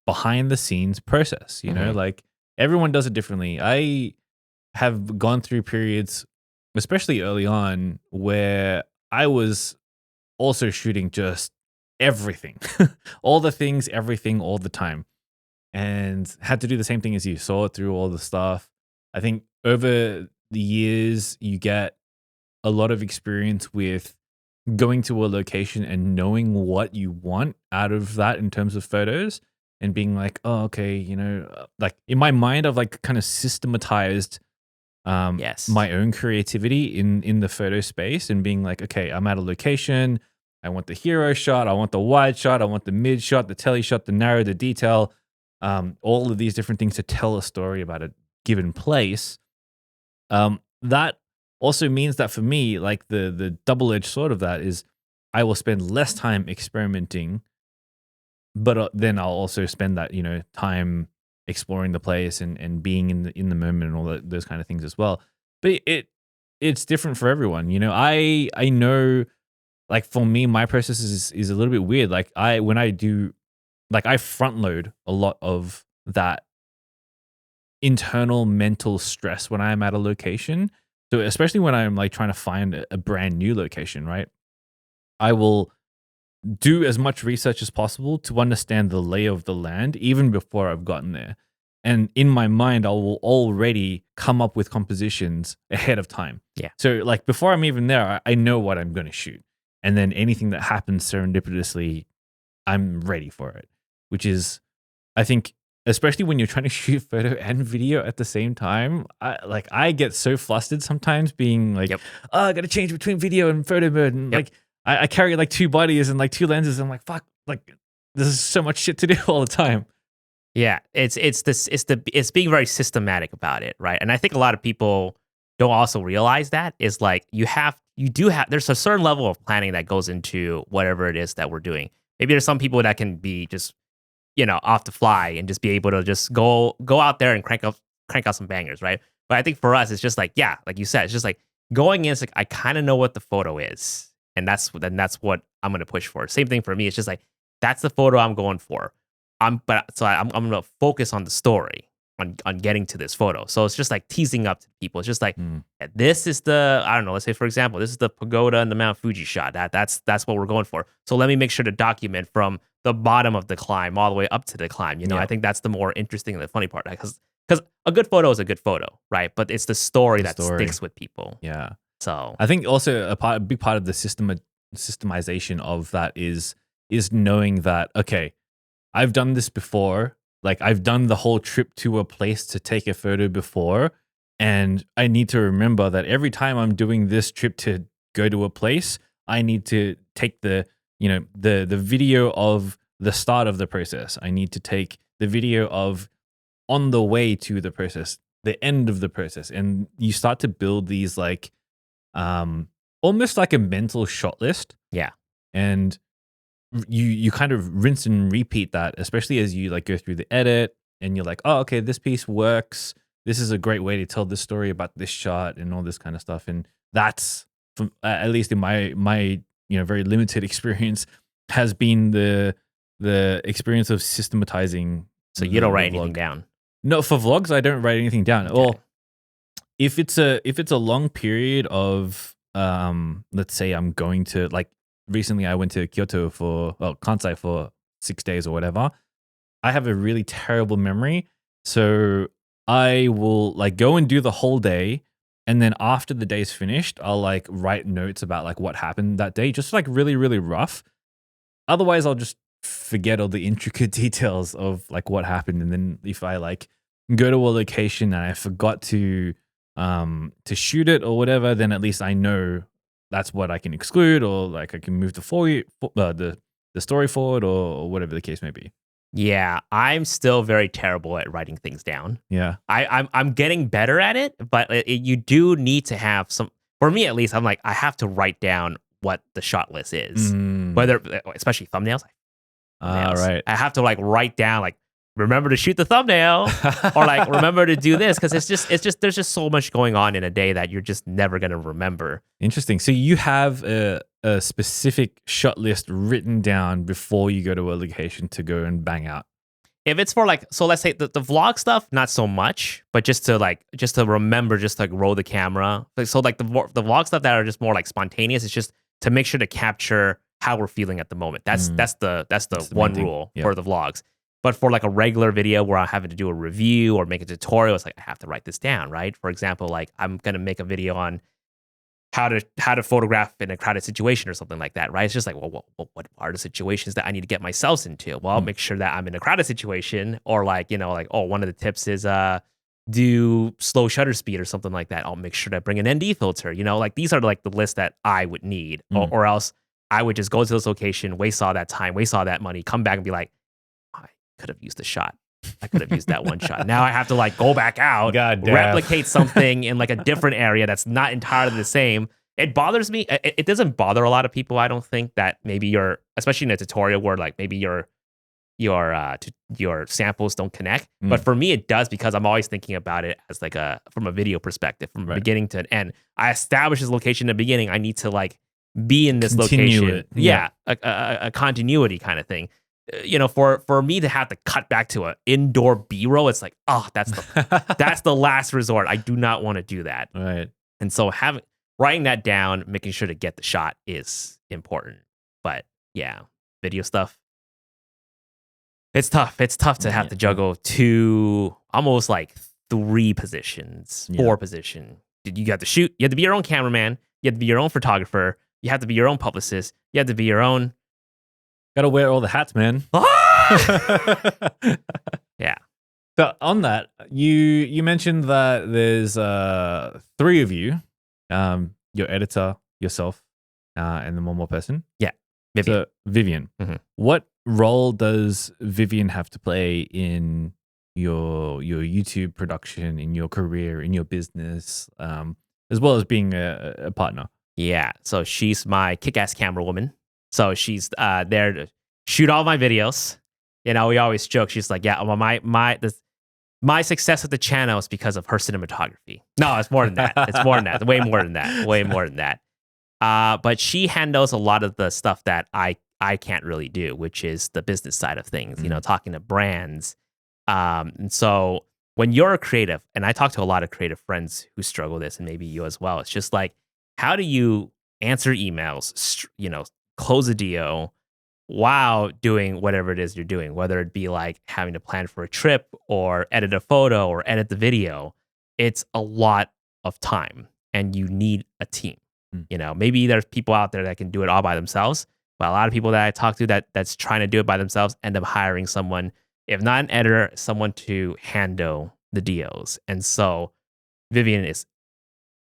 [SPEAKER 1] behind the scenes process, you know?
[SPEAKER 2] Mhm.
[SPEAKER 1] Like everyone does it differently. I have gone through periods, especially early on, where I was also shooting just everything. All the things, everything all the time. And had to do the same thing as you. Saw it through all the stuff. I think over the years you get a lot of experience with going to a location and knowing what you want out of that in terms of photos and being like, oh, okay, like in my mind, I've like kind of systematized
[SPEAKER 2] Yes.
[SPEAKER 1] my own creativity in the photo space and being like, okay, I'm at a location. I want the hero shot. I want the wide shot. I want the mid shot, the telly shot, the narrow, the detail, all of these different things to tell a story about a given place. That also means that for me, like the double edged sword of that is, I will spend less time experimenting, but then I'll also spend that time exploring the place and being in the moment and all those kind of things as well. But it's different for everyone. I know, like for me, my process is a little bit weird. Like when I do, like I front load a lot of that internal mental stress when I'm at a location. So especially when I'm like trying to find a brand new location, right? I will do as much research as possible to understand the lay of the land even before I've gotten there. And in my mind, I will already come up with compositions ahead of time.
[SPEAKER 2] Yeah.
[SPEAKER 1] So like before I'm even there, I know what I'm going to shoot. And then anything that happens serendipitously, I'm ready for it, which is, I think, especially when you're trying to shoot photo and video at the same time, I get so flustered sometimes being like,
[SPEAKER 2] Yep.
[SPEAKER 1] oh, I got to change between video and photo mode. And
[SPEAKER 2] Yep.
[SPEAKER 1] like, I carry like two bodies and like two lenses. I'm like, fuck, like there's so much shit to do all the time.
[SPEAKER 2] Yeah, it's being very systematic about it, right? And I think a lot of people don't also realize that is like you do have there's a certain level of planning that goes into whatever it is that we're doing. Maybe there's some people that can be just off the fly and just be able to just go out there and crank out some bangers, right? But I think for us, it's just like like you said, it's just like going in. It's like I kind of know what the photo is, and that's what I'm gonna push for. Same thing for me. It's just like that's the photo I'm going for. I'm gonna focus on the story on getting to this photo. So it's just like teasing up to people. It's just like
[SPEAKER 1] Mm.
[SPEAKER 2] this is the I don't know. Let's say for example, this is the pagoda and the Mount Fuji shot. That's what we're going for. So let me make sure to document from the bottom of the climb all the way up to the climb. I
[SPEAKER 1] Yeah.
[SPEAKER 2] think that's the more interesting and the funny part because a good photo is a good photo, right? But it's the story
[SPEAKER 1] The
[SPEAKER 2] that
[SPEAKER 1] story.
[SPEAKER 2] sticks with people.
[SPEAKER 1] Yeah.
[SPEAKER 2] So
[SPEAKER 1] I think also a big part of the systemization of that is knowing that, okay, I've done this before. Like I've done the whole trip to a place to take a photo before. And I need to remember that every time I'm doing this trip to go to a place, I need to take the video of the start of the process. I need to take the video of on the way to the process, the end of the process. And you start to build these like almost like a mental shot list.
[SPEAKER 2] yeah,
[SPEAKER 1] And you kind of rinse and repeat that, especially as you like go through the edit and you're like, oh, okay, this piece works. This is a great way to tell this story about this shot and all this kind of stuff. And that's from at least in my very limited experience has been the experience of systematizing.
[SPEAKER 2] so you don't
[SPEAKER 1] the
[SPEAKER 2] write anything
[SPEAKER 1] vlog.
[SPEAKER 2] down.
[SPEAKER 1] No, for vlogs, I don't write anything down.
[SPEAKER 2] Okay.
[SPEAKER 1] Well, if it's a long period of let's say I'm going to like recently I went to Kyoto Kansai for 6 days or whatever. I have a really terrible memory. So I will like go and do the whole day. And then after the day's finished, I'll like write notes about like what happened that day, just like really, really rough. Otherwise, I'll just forget all the intricate details of like what happened. And then if I like go to a location and I forgot to shoot it or whatever, then at least I know that's what I can exclude, or like I can move the story forward, or whatever the case may be.
[SPEAKER 2] Yeah, I'm still very terrible at writing things down.
[SPEAKER 1] Yeah.
[SPEAKER 2] I'm getting better at it, but you do need to have some. For me, at least, I'm like I have to write down what the shot list is,
[SPEAKER 1] Mm.
[SPEAKER 2] whether especially thumbnails.
[SPEAKER 1] Ah, right.
[SPEAKER 2] I have to like write down like remember to shoot the thumbnail or like remember to do this because there's just so much going on in a day that you're just never gonna remember.
[SPEAKER 1] Interesting. So you have a specific shot list written down before you go to a location to go and bang out.
[SPEAKER 2] If it's for like, so let's say the vlog stuff, not so much, but just to remember, just to like roll the camera. Like, so like the vlog stuff that are just more like spontaneous, it's just to make sure to capture how we're feeling at the moment. That's the one rule for the vlogs. But for like a regular video where I'm having to do a review or make a tutorial, it's like I have to write this down, right? For example, like I'm gonna make a video on how to photograph in a crowded situation or something like that, right? It's just like, well, what are the situations that I need to get myself into? Well, I'll make sure that I'm in a crowded situation, or like, you know, like, oh, one of the tips is do slow shutter speed or something like that. I'll make sure to bring an ND filter, you know, like these are like the list that I would need, or else I would just go to this location, waste all that time, waste all that money, come back and be like, I could have used a shot. I could have used that one shot. Now I have to like go back out, replicate something in like a different area that's not entirely the same. It bothers me. It doesn't bother a lot of people. I don't think that maybe especially in a tutorial where like maybe your samples don't connect. But for me, it does because I'm always thinking about it as like from a video perspective, from beginning to an end. I establish this location in the beginning. I need to like be in this location. A continuity kind of thing. You know, for me to have to cut back to an indoor B-roll, it's like, oh, that's the last resort. I do not want to do that.
[SPEAKER 1] Right.
[SPEAKER 2] And so writing that down, making sure to get the shot is important. But yeah, video stuff. It's tough. It's tough to have to juggle almost like 3 positions, 4 position. You have to shoot. You have to be your own cameraman. You have to be your own photographer. You have to be your own publicist. You have to be your own.
[SPEAKER 1] Gotta wear all the hats, man.
[SPEAKER 2] Yeah.
[SPEAKER 1] So on that, you mentioned that there's 3 of you, your editor, yourself, and then one more person.
[SPEAKER 2] Yeah, Vivian.
[SPEAKER 1] So, Vivian.
[SPEAKER 2] Mm-hmm.
[SPEAKER 1] What role does Vivian have to play in your YouTube production, in your career, in your business, as well as being a partner?
[SPEAKER 2] Yeah. So she's my kick-ass camera woman. So she's there to shoot all my videos. You know, we always joke. She's like, yeah, well, my success with the channel is because of her cinematography. No, it's more than that. It's more than that. Way more than that. Way more than that. But she handles a lot of the stuff that I can't really do, which is the business side of things. You know, talking to brands. And so when you're a creative, and I talk to a lot of creative friends who struggle with this, and maybe you as well. It's just like, how do you answer emails? You know, close a deal while doing whatever it is you're doing, whether it be like having to plan for a trip or edit a photo or edit the video. It's a lot of time and you need a team. You know, maybe there's people out there that can do it all by themselves, but a lot of people that I talk to that's trying to do it by themselves end up hiring someone, if not an editor, someone to handle the deals. And so Vivian is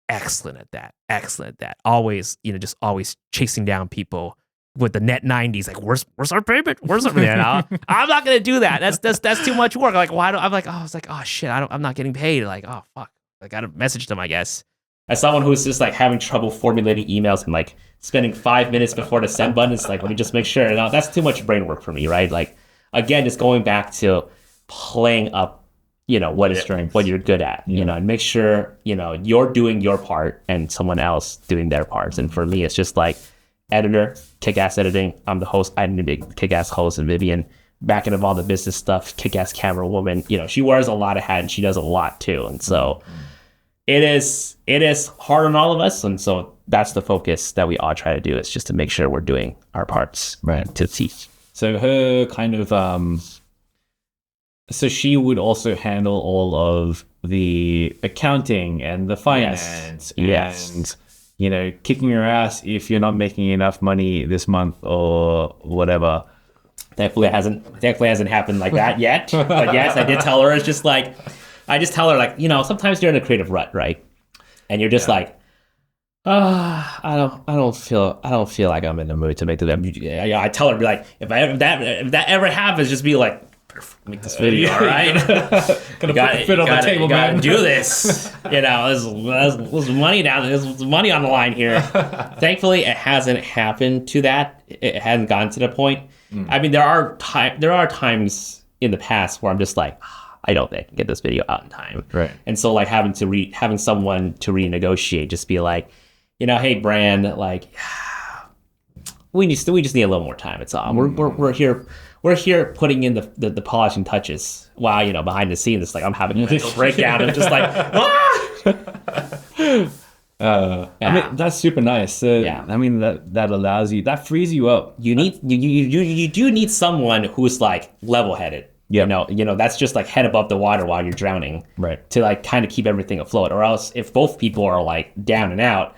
[SPEAKER 2] excellent at that. Always, you know, just always chasing down people with the net 90s, like, where's our payment? Where's our payment? I'm not gonna do that. That's too much work. Like, why don't I'm like, oh shit, I'm not getting paid. Like, oh fuck. I gotta message them, I guess. As someone who's just like having trouble formulating emails and like spending 5 minutes before the send button, it's like, let me just make sure. No, that's too much brain work for me, right? Like, again, just going back to playing up, you know, what you're good at, you know, and make sure, you know, you're doing your part and someone else doing their parts. And for me, it's just like, editor, kick-ass editing. I'm the host. I'm the big kick-ass host, and Vivian backing up all the business stuff. Kick-ass camera woman. You know, she wears a lot of hats and she does a lot too. And so it is hard on all of us. And so that's the focus that we all try to do. Is just to make sure we're doing our parts to teach.
[SPEAKER 3] So her kind of so she would also handle all of the accounting and the finance and you know, kicking your ass if you're not making enough money this month or whatever.
[SPEAKER 2] Thankfully, it hasn't happened like that yet. But yes, I did tell her. It's just like, I just tell her, like, you know, sometimes you're in a creative rut, right? And you're just like, I don't feel like I'm in the mood to make the. I tell her, be like, if that ever happens, just be like, make this video, all right?
[SPEAKER 3] Gotta put the foot on the table,
[SPEAKER 2] you gotta
[SPEAKER 3] man.
[SPEAKER 2] do this. There's money down there. There's money on the line here. Thankfully, it hasn't happened to that. It hasn't gotten to the point. I mean, there are times in the past where I'm just like, I don't think I can get this video out in time.
[SPEAKER 3] Right.
[SPEAKER 2] And so like having someone to renegotiate, just be like, hey, brand, like, we just need a little more time. It's all we're here putting in the polishing touches while behind the scenes it's like I'm having a mental breakdown and just like
[SPEAKER 3] I mean, that's super nice. I mean, that allows you, that frees you up.
[SPEAKER 2] You do need someone who's like level-headed.
[SPEAKER 3] Yeah.
[SPEAKER 2] That's just like head above the water while you're drowning.
[SPEAKER 3] Right.
[SPEAKER 2] To like kind of keep everything afloat, or else if both people are like down and out,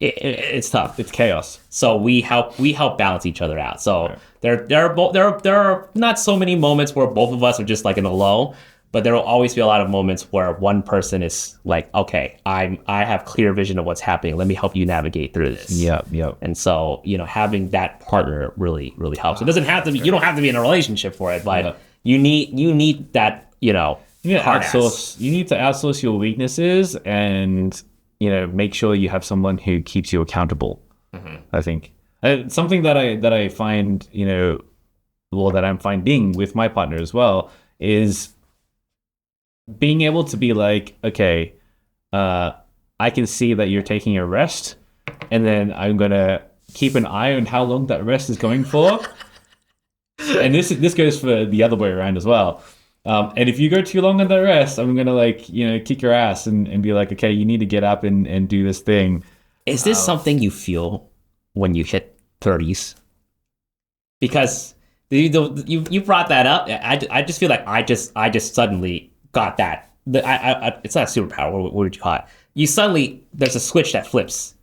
[SPEAKER 2] it's tough.
[SPEAKER 3] It's chaos.
[SPEAKER 2] So we help balance each other out. So there are not so many moments where both of us are just like in a low, but there will always be a lot of moments where one person is like, okay, I have clear vision of what's happening. Let me help you navigate through this.
[SPEAKER 3] Yep.
[SPEAKER 2] And so having that partner really helps. It doesn't have to be. You don't have to be in a relationship for it, but you need that. You need to
[SPEAKER 3] outsource. You need to outsource your weaknesses and make sure you have someone who keeps you accountable. I think something that I find, that I'm finding with my partner as well is being able to be like, okay, I can see that you're taking a rest, and then I'm gonna keep an eye on how long that rest is going for. And this goes for the other way around as well. And if you go too long on that rest, I'm gonna kick your ass and be like, okay, you need to get up and do this thing.
[SPEAKER 2] Is this something you feel when you hit 30s? Because you brought that up. I just feel like I just suddenly got that. It's not a superpower. What would you call it? You suddenly, there's a switch that flips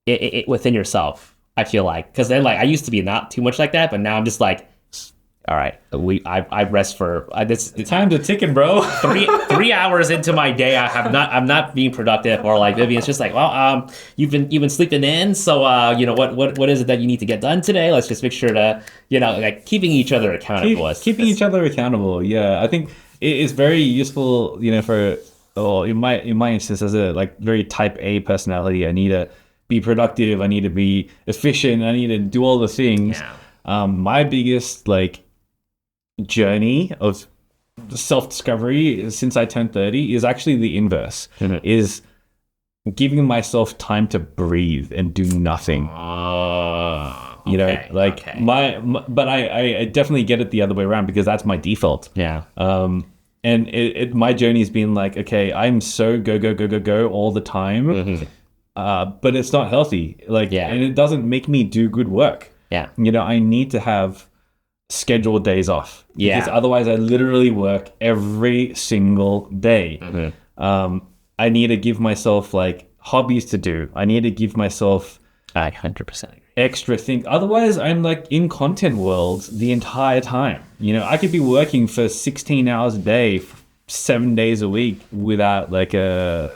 [SPEAKER 2] it within yourself. I feel like, because then I used to be not too much like that, but now I'm just like, all right, I rest for this.
[SPEAKER 3] Time to ticking, bro.
[SPEAKER 2] 3 hours into my day, I'm not being productive, or like maybe it's just like, well, you've been sleeping in, so what is it that you need to get done today? Let's just make sure to like keeping each other accountable.
[SPEAKER 3] Keeping each other accountable. Yeah, I think it's very useful. In my instance, as a very type A personality, I need to be productive. I need to be efficient. I need to do all the things.
[SPEAKER 2] Yeah.
[SPEAKER 3] My biggest journey of self-discovery since I turned 30 is actually the inverse. Is giving myself time to breathe and do nothing. But I definitely get it the other way around, because that's my default.
[SPEAKER 2] Yeah.
[SPEAKER 3] And my journey's been like, okay, I'm so go all the time. But it's not healthy. And it doesn't make me do good work.
[SPEAKER 2] Yeah.
[SPEAKER 3] I need to have scheduled days off.
[SPEAKER 2] Yeah.
[SPEAKER 3] Because otherwise I literally work every single day. I need to give myself hobbies to do. I need to give myself
[SPEAKER 2] 100% agree.
[SPEAKER 3] Extra things. Otherwise I'm in content world the entire time. I could be working for 16 hours a day, 7 days a week without a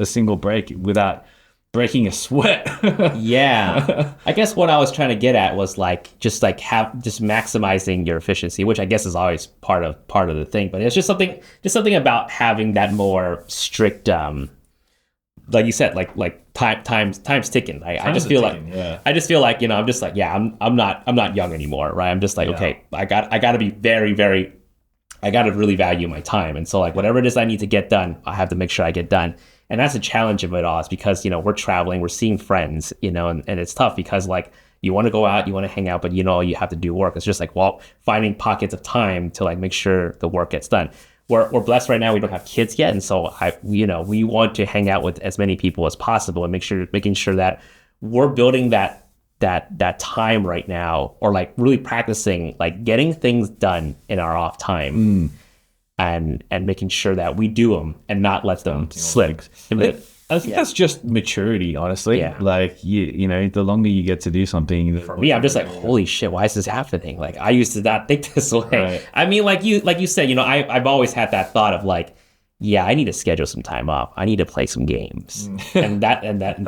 [SPEAKER 3] single break, without breaking a sweat.
[SPEAKER 2] Yeah. I guess what I was trying to get at was just maximizing your efficiency, which I guess is always part of the thing. But it's just something about having that more strict, like you said, time's ticking. I just feel like I'm just like, yeah, I'm not young anymore, right? I'm just like, okay, I gotta be very, very, I gotta really value my time. And so whatever it is I need to get done, I have to make sure I get done. And that's a challenge of it all, is because, we're traveling, we're seeing friends, and it's tough because you want to go out, you want to hang out, but you have to do work. It's just finding pockets of time to make sure the work gets done. We're blessed right now. We don't have kids yet. And so we want to hang out with as many people as possible and making sure that we're building that time right now, or really practicing, getting things done in our off time. And making sure that we do them and not let them slip.
[SPEAKER 3] I think that's just maturity, honestly.
[SPEAKER 2] Yeah.
[SPEAKER 3] The longer you get to do something.
[SPEAKER 2] For me, I'm just like, holy shit, why is this happening? I used to not think this way.
[SPEAKER 3] Right.
[SPEAKER 2] I mean, like you said, I've always had that thought of yeah, I need to schedule some time off. I need to play some games. And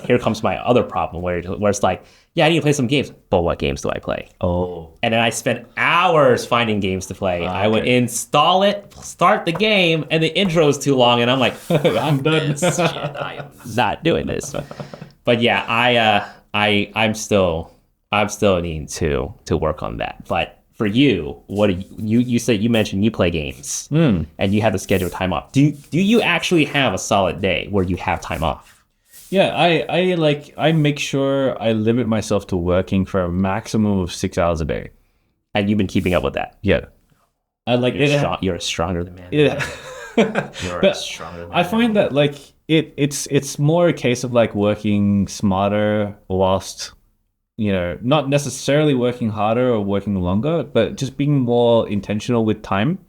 [SPEAKER 2] here comes my other problem where it's like, yeah, I need to play some games, but what games do I play?
[SPEAKER 3] Oh.
[SPEAKER 2] And then I spent hours finding games to play. I would install it, start the game, and the intro is too long, and I'm like, I'm done. Shit, I am not doing this. But yeah, I'm still needing to work on that. But for you, what do you mentioned you play games and you have to schedule time off. Do you actually have a solid day where you have time off?
[SPEAKER 3] Yeah, I make sure I limit myself to working for a maximum of 6 hours a day.
[SPEAKER 2] And you've been keeping up with that.
[SPEAKER 3] Yeah. I like it.
[SPEAKER 2] You're a stronger than man.
[SPEAKER 3] Yeah.
[SPEAKER 2] You're a stronger than man.
[SPEAKER 3] I find that like it's more a case of like working smarter whilst, you know, not necessarily working harder or working longer, but just being more intentional with time.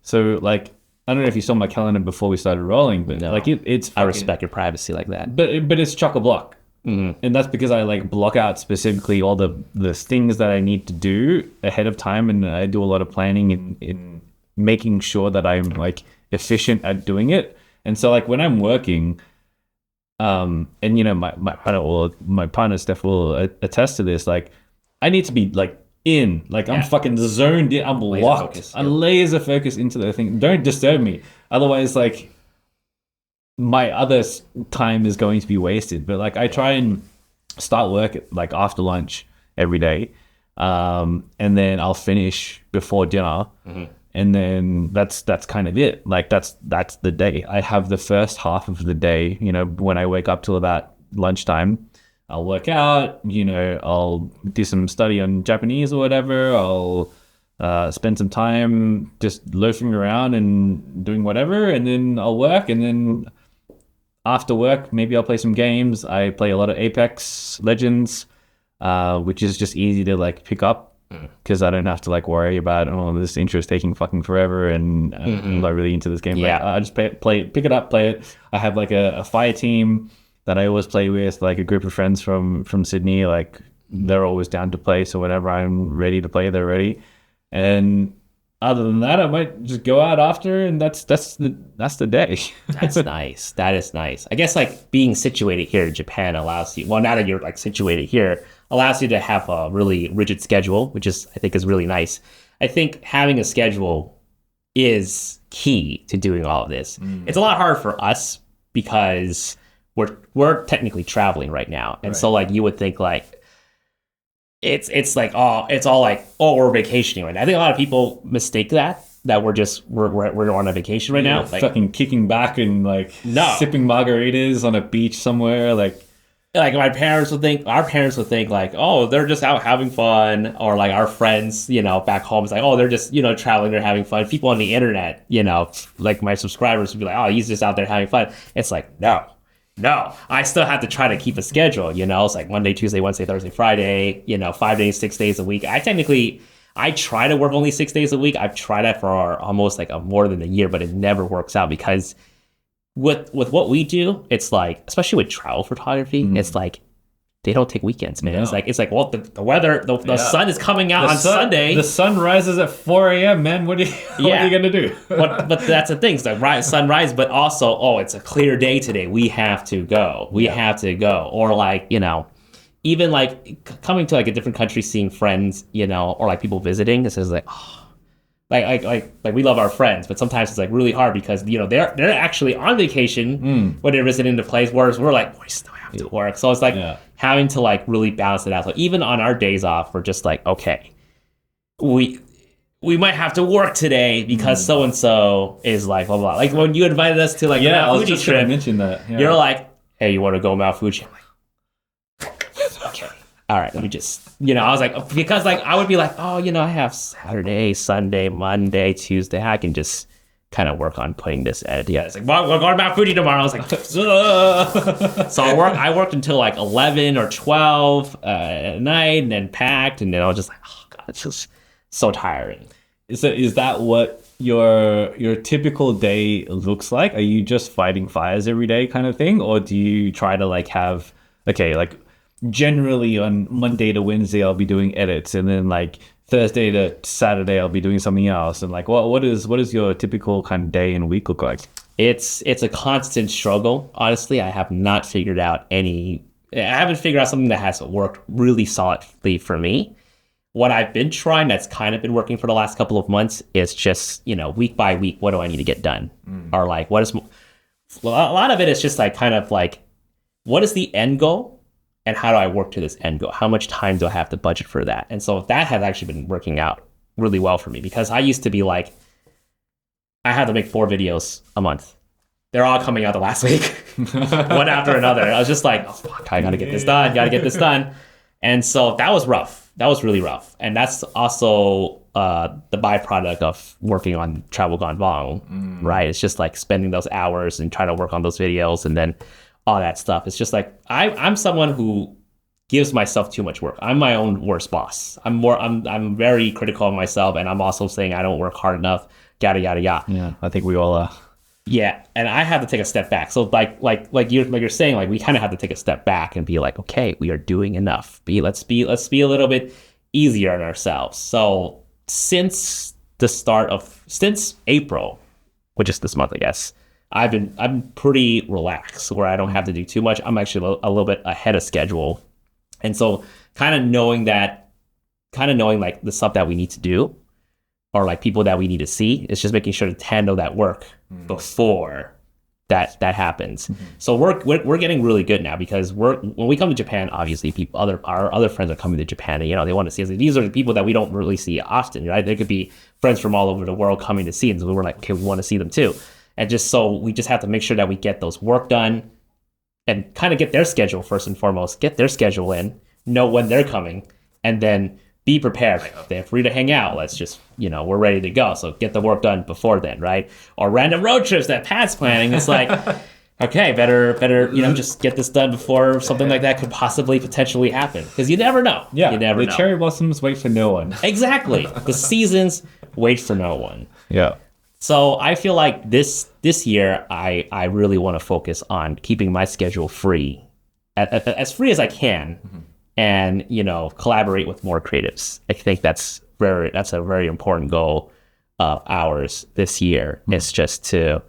[SPEAKER 3] So like, I don't know if you saw my calendar before we started rolling, but like it's
[SPEAKER 2] I respect your privacy like that.
[SPEAKER 3] But it's chock-a-block. And that's because I like block out specifically all the things that I need to do ahead of time, and I do a lot of planning in making sure that I'm like efficient at doing it. And so like when I'm working, and you know my partner Steph will attest to this, like I need to be like I'm fucking zoned in, I'm locked, I'm laser focused into the thing. Don't disturb me, otherwise like my other time is going to be wasted. But like I try and start work like after lunch every day, and then I'll finish before dinner, and then that's kind of it. Like that's the day. I have the first half of the day, you know, when I wake up till about lunchtime, I'll work out, you know, I'll do some study on Japanese or whatever. I'll spend some time just loafing around and doing whatever, and then I'll work, and then after work, maybe I'll play some games. I play a lot of Apex Legends, which is just easy to like pick up because I don't have to like worry about, oh, this intro is taking fucking forever and I'm not really into this game.
[SPEAKER 2] Yeah.
[SPEAKER 3] Like, I just pick it up, play it. I have like a fire team that I always play with, like a group of friends from Sydney. Like they're always down to play, so whenever I'm ready to play, they're ready. And other than that, I might just go out after, and that's the day.
[SPEAKER 2] That's nice. That is nice. I guess like being situated here in Japan allows you, well, now that you're like situated here, allows you to have a really rigid schedule, which is, I think, is really nice. I think having a schedule is key to doing all of this. It's a lot harder for us because we're technically traveling right now. And so like you would think like, it's like, oh, it's all like, oh, we're vacationing right now. I think a lot of people mistake that we're on a vacation right now. Like
[SPEAKER 3] fucking kicking back and like sipping margaritas on a beach somewhere. Like
[SPEAKER 2] our parents would think like, oh, they're just out having fun. Or like our friends, you know, back home, it's like, oh, they're just, you know, traveling, they're having fun. People on the internet, you know, like my subscribers would be like, oh, he's just out there having fun. It's like, no, I still have to try to keep a schedule, you know. It's like Monday, Tuesday, Wednesday, Thursday, Friday, you know, 5 days, 6 days a week. I try to work only 6 days a week. I've tried that for almost like more than a year, but it never works out because with what we do, it's like, especially with travel photography, it's like they don't take weekends, man.
[SPEAKER 3] No.
[SPEAKER 2] It's like, well, the weather, the sun is coming out on Sunday.
[SPEAKER 3] The sun rises at 4 a.m., man. What are you gonna do?
[SPEAKER 2] but that's the thing. It's like sunrise, but also, oh, it's a clear day today. We have to go. Or like, you know, even like coming to like a different country, seeing friends, you know, or like people visiting. This is like, oh, like we love our friends, but sometimes it's like really hard because, you know, they're actually on vacation when they're visiting the place, whereas we're like, we still have to work. So it's like having to like really balance it out. So even on our days off, we're just like, okay, we might have to work today because so and so is like blah blah. Like when you invited us to like a Mount Fuji trip,
[SPEAKER 3] mention that. Yeah.
[SPEAKER 2] You're like, hey, you want to go Mount Fuji? I'm like, okay, all right, let me just, you know, I was like, because like I would be like, oh, you know, I have Saturday, Sunday, Monday, Tuesday, I can just kind of work on putting this edit. Yeah, it's like, well, we're going to Mount Fuji tomorrow. I was like, so I worked until like 11 or 12 at night, and then packed, and then I was just like, oh god, it's just so tiring.
[SPEAKER 3] Is that what your typical day looks like? Are you just fighting fires every day kind of thing, or do you try to like have, okay, like generally on Monday to Wednesday I'll be doing edits, and then like Thursday to Saturday I'll be doing something else, and like what is your typical kind of day and week look like?
[SPEAKER 2] It's a constant struggle. Honestly, I have not figured out I haven't figured out something that has worked really solidly for me. What I've been trying that's kind of been working for the last couple of months is just, week by week, what do I need to get done? Or like, a lot of it is just like kind of like, what is the end goal and how do I work to this end goal? How much time do I have to budget for that? And so that has actually been working out really well for me, because I used to be like, I had to make 4 videos a month. They're all coming out the last week, one after another. I was just like, oh, fuck, I gotta get this done. And so that was rough. That was really rough. And that's also the byproduct of working on Travel Gone Vong, right? It's just like spending those hours and trying to work on those videos and then all that stuff. It's just like, I'm someone who gives myself too much work. I'm my own worst boss. I'm very critical of myself, and I'm also saying I don't work hard enough, yada, yada, yada.
[SPEAKER 3] Yeah, I think we all are.
[SPEAKER 2] Yeah, and I have to take a step back. So like you're saying, like we kind of have to take a step back and be like, okay, we are doing enough. Let's be a little bit easier on ourselves. So since April, which is this month, I guess, I'm pretty relaxed where I don't have to do too much. I'm actually a little bit ahead of schedule. And so kind of knowing like the stuff that we need to do, or like people that we need to see, it's just making sure to handle that work before that happens. So we're getting really good now, because when we come to Japan, obviously our other friends are coming to Japan, and they want to see us. These are the people that we don't really see often, right? There could be friends from all over the world coming to see, and so we're like, okay, we want to see them too. And just so we just have to make sure that we get those work done and kind of get their schedule first and foremost, get their schedule in, know when they're coming, and then be prepared. Like, if they're free to hang out, let's just, we're ready to go. So get the work done before then, right? Or random road trips that Pat's planning. It's like, okay, better, just get this done before something like that could potentially happen. Because you never know.
[SPEAKER 3] Yeah,
[SPEAKER 2] you never know.
[SPEAKER 3] The cherry blossoms wait for no one.
[SPEAKER 2] Exactly. The seasons wait for no one.
[SPEAKER 3] Yeah.
[SPEAKER 2] So I feel like this year, I really want to focus on keeping my schedule free, as free as I can, and collaborate with more creatives. I think that's a very important goal of ours this year. It's just to,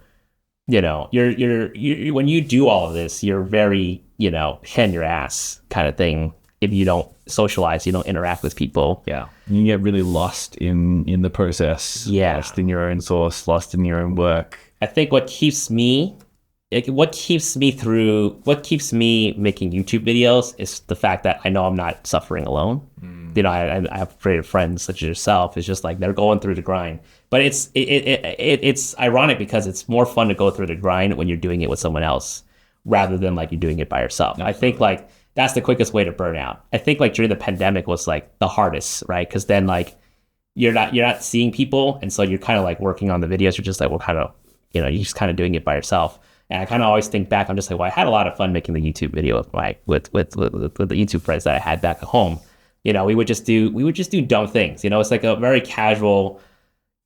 [SPEAKER 2] you're when you do all of this, you're very in your ass kind of thing. If you don't socialize, you don't interact with people.
[SPEAKER 3] Yeah. You get really lost in the process.
[SPEAKER 2] Yeah.
[SPEAKER 3] Lost in your own source, lost in your own work.
[SPEAKER 2] I think what keeps me making YouTube videos is the fact that I know I'm not suffering alone. I have creative friends such as yourself. It's just like they're going through the grind. But it's ironic, because it's more fun to go through the grind when you're doing it with someone else rather than like you're doing it by yourself. Absolutely. I think like that's the quickest way to burn out. I think like during the pandemic was like the hardest, right? Because then like you're not seeing people, and so you're kind of like working on the videos. You're just like, well, kind of, you're just kind of doing it by yourself. And I kind of always think back, I'm just like, well, I had a lot of fun making the YouTube video with the YouTube friends that I had back at home. We would just do dumb things. It's like a very casual.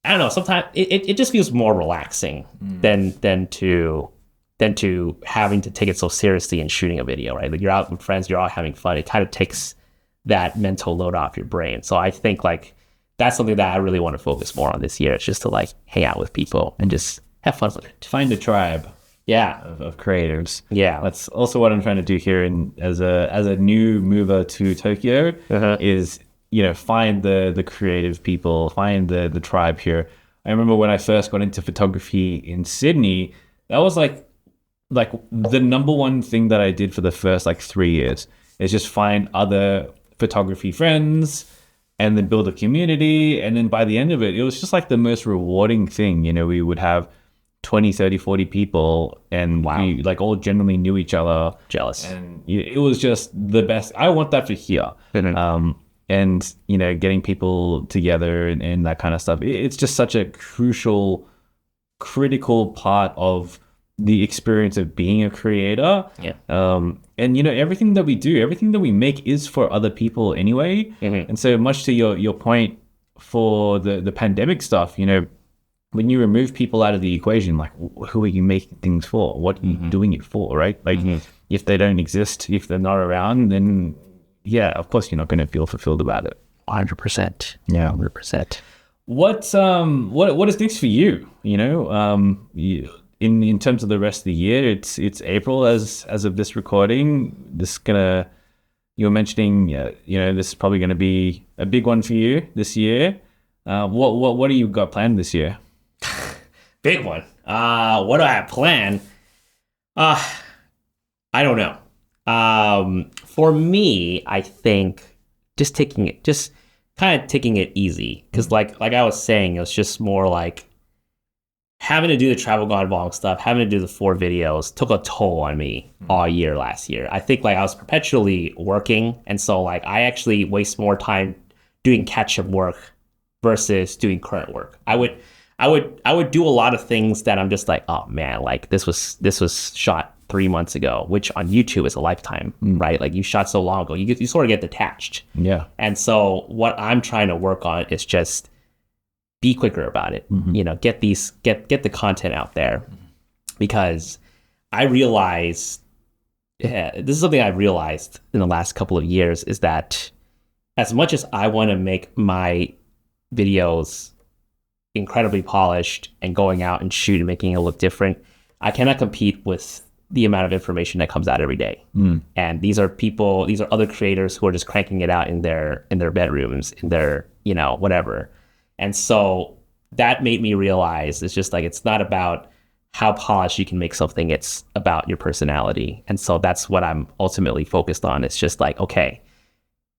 [SPEAKER 2] I don't know. Sometimes it just feels more relaxing than to having to take it so seriously and shooting a video, right? Like you're out with friends, you're all having fun. It kind of takes that mental load off your brain. So I think like that's something that I really want to focus more on this year. It's just to like hang out with people and just have fun with it.
[SPEAKER 3] To find a tribe.
[SPEAKER 2] Yeah.
[SPEAKER 3] Of creators.
[SPEAKER 2] Yeah.
[SPEAKER 3] That's also what I'm trying to do here as a new mover to Tokyo is, find the creative people, find the tribe here. I remember when I first got into photography in Sydney, that was like the number one thing that I did for the first 3 years is just find other photography friends and then build a community. And then by the end of it, it was just like the most rewarding thing. We would have 20, 30, 40 people, and we all generally knew each other.
[SPEAKER 2] Jealous.
[SPEAKER 3] And it was just the best. I want that for here. And, getting people together and that kind of stuff. It's just such a critical part of the experience of being a creator.
[SPEAKER 2] Yeah.
[SPEAKER 3] And everything that we do, everything that we make is for other people anyway. And so much to your point for the pandemic stuff, when you remove people out of the equation, like who are you making things for? What are you doing it for, right? Like if they don't exist, if they're not around, then yeah, of course you're not going to feel fulfilled about it.
[SPEAKER 2] 100%.
[SPEAKER 3] Yeah.
[SPEAKER 2] 100%.
[SPEAKER 3] What is next for you? in terms of the rest of the year, it's April as of this recording. You were mentioning, this is probably gonna be a big one for you this year. What do you got planned this year?
[SPEAKER 2] Big one. What do I have planned? I don't know. For me, I think just kind of taking it easy, because like I was saying, it was just more like having to do the travel gone wrong stuff, having to do the 4 videos took a toll on me all year last year. I think like I was perpetually working, and so like I actually waste more time doing catch-up work versus doing current work. I would do a lot of things that I'm just like, oh man, like this was shot 3 months ago, which on YouTube is a lifetime, right? Like you shot so long ago, you sort of get detached.
[SPEAKER 3] Yeah.
[SPEAKER 2] And so what I'm trying to work on is just be quicker about it. Get the content out there, because I realized, this is something I've realized in the last couple of years, is that as much as I want to make my videos incredibly polished and going out and shoot and making it look different, I cannot compete with the amount of information that comes out every day. And these are other creators who are just cranking it out in their bedrooms, in their, whatever. And so that made me realize it's just like, it's not about how polished you can make something, it's about your personality. And so that's what I'm ultimately focused on. It's just like, okay,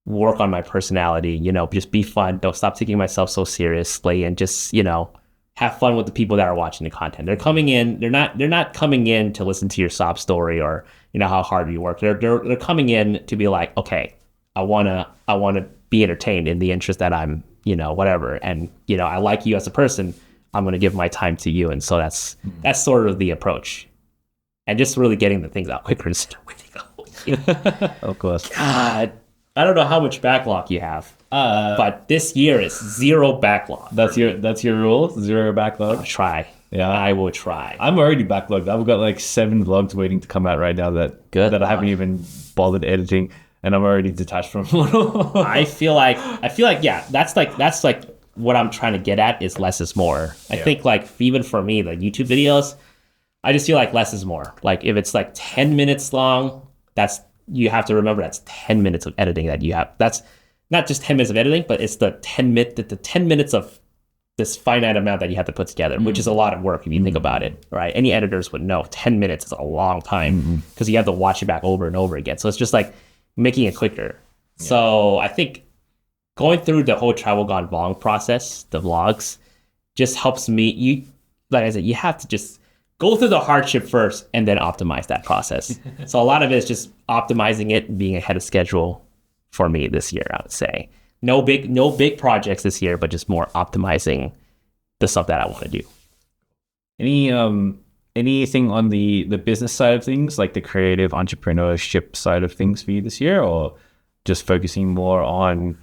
[SPEAKER 2] work on my personality, just be fun. Don't stop taking myself so seriously, and just, have fun with the people that are watching the content. They're coming in, they're not coming in to listen to your sob story or, how hard you work. They're coming in to be like, okay, I wanna be entertained in the interest that I'm, whatever. And, I like you as a person. I'm gonna give my time to you. And so that's sort of the approach. And just really getting the things out quicker instead of waiting.
[SPEAKER 3] Of course.
[SPEAKER 2] God, I don't know how much backlog you have. But this year is 0 backlog.
[SPEAKER 3] That's your rule? 0 backlog?
[SPEAKER 2] I'll try.
[SPEAKER 3] Yeah.
[SPEAKER 2] I will try.
[SPEAKER 3] I'm already backlogged. I've got like 7 vlogs waiting to come out right now that I haven't even bothered editing, and I'm already detached from them.
[SPEAKER 2] I feel like yeah, that's like what I'm trying to get at, is less is more. I think like even for me, the YouTube videos, I just feel like less is more. Like if it's like 10 minutes long, you have to remember that's 10 minutes of editing that you have. That's not just 10 minutes of editing, but it's the 10 minutes of this finite amount that you have to put together, which is a lot of work if you think about it, right? Any editors would know 10 minutes is a long time, because you have to watch it back over and over again. So it's just like making it quicker. Yeah. So I think going through the whole travel gone wrong process, the vlogs, just helps me. Like I said, you have to just go through the hardship first and then optimize that process. So a lot of it is just optimizing it, being ahead of schedule for me this year, I would say. No big projects this year, but just more optimizing the stuff that I want to do.
[SPEAKER 3] Anything on the business side of things, like the creative entrepreneurship side of things for you this year, or just focusing more on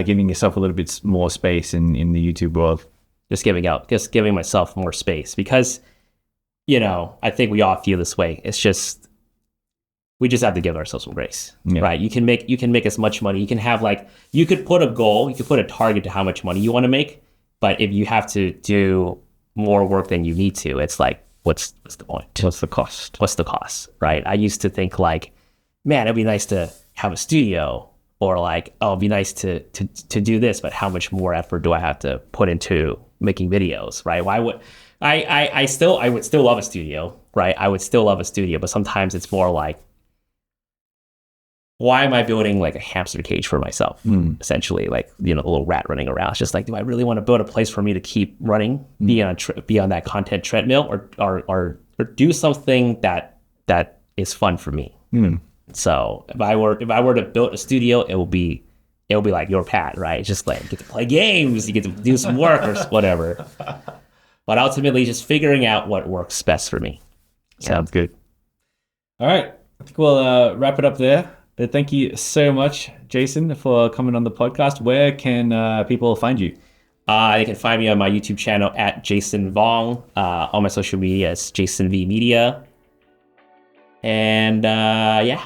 [SPEAKER 3] giving yourself a little bit more space in the YouTube world?
[SPEAKER 2] Just giving myself more space, because I think we all feel this way. It's just, we just have to give ourselves some grace, right? You can make as much money. You can have you could put a goal, you could put a target to how much money you want to make. But if you have to do more work than you need to, it's like, what's the point?
[SPEAKER 3] What's the cost?
[SPEAKER 2] What's the cost, right? I used to think like, man, it'd be nice to have a studio, or like, oh, it'd be nice to do this, but how much more effort do I have to put into making videos, right? Why would I would still love a studio, right? I would still love a studio, but sometimes it's more like, why am I building like a hamster cage for myself? Essentially, like, a little rat running around. It's just like, do I really want to build a place for me to keep running, be on that content treadmill, or do something that is fun for me? So if I were to build a studio, it will be like your pad, right? It's just like, you get to play games, you get to do some work or whatever. But ultimately, just figuring out what works best for me.
[SPEAKER 3] Sounds good. All right, I think we'll wrap it up there. But thank you so much, Jason, for coming on the podcast. Where can people find you?
[SPEAKER 2] They can find me on my YouTube channel at Jason Vong. On my social media, it's Jason V Media. And yeah,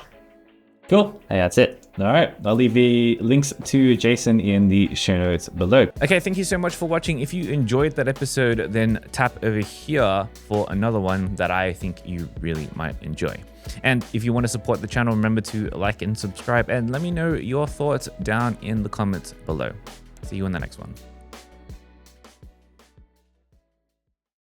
[SPEAKER 2] cool. And that's it.
[SPEAKER 3] All right, I'll leave the links to Jason in the show notes below.
[SPEAKER 1] Okay, thank you so much for watching. If you enjoyed that episode, then tap over here for another one that I think you really might enjoy. And if you want to support the channel, remember to like and subscribe, and let me know your thoughts down in the comments below. See you in the next one.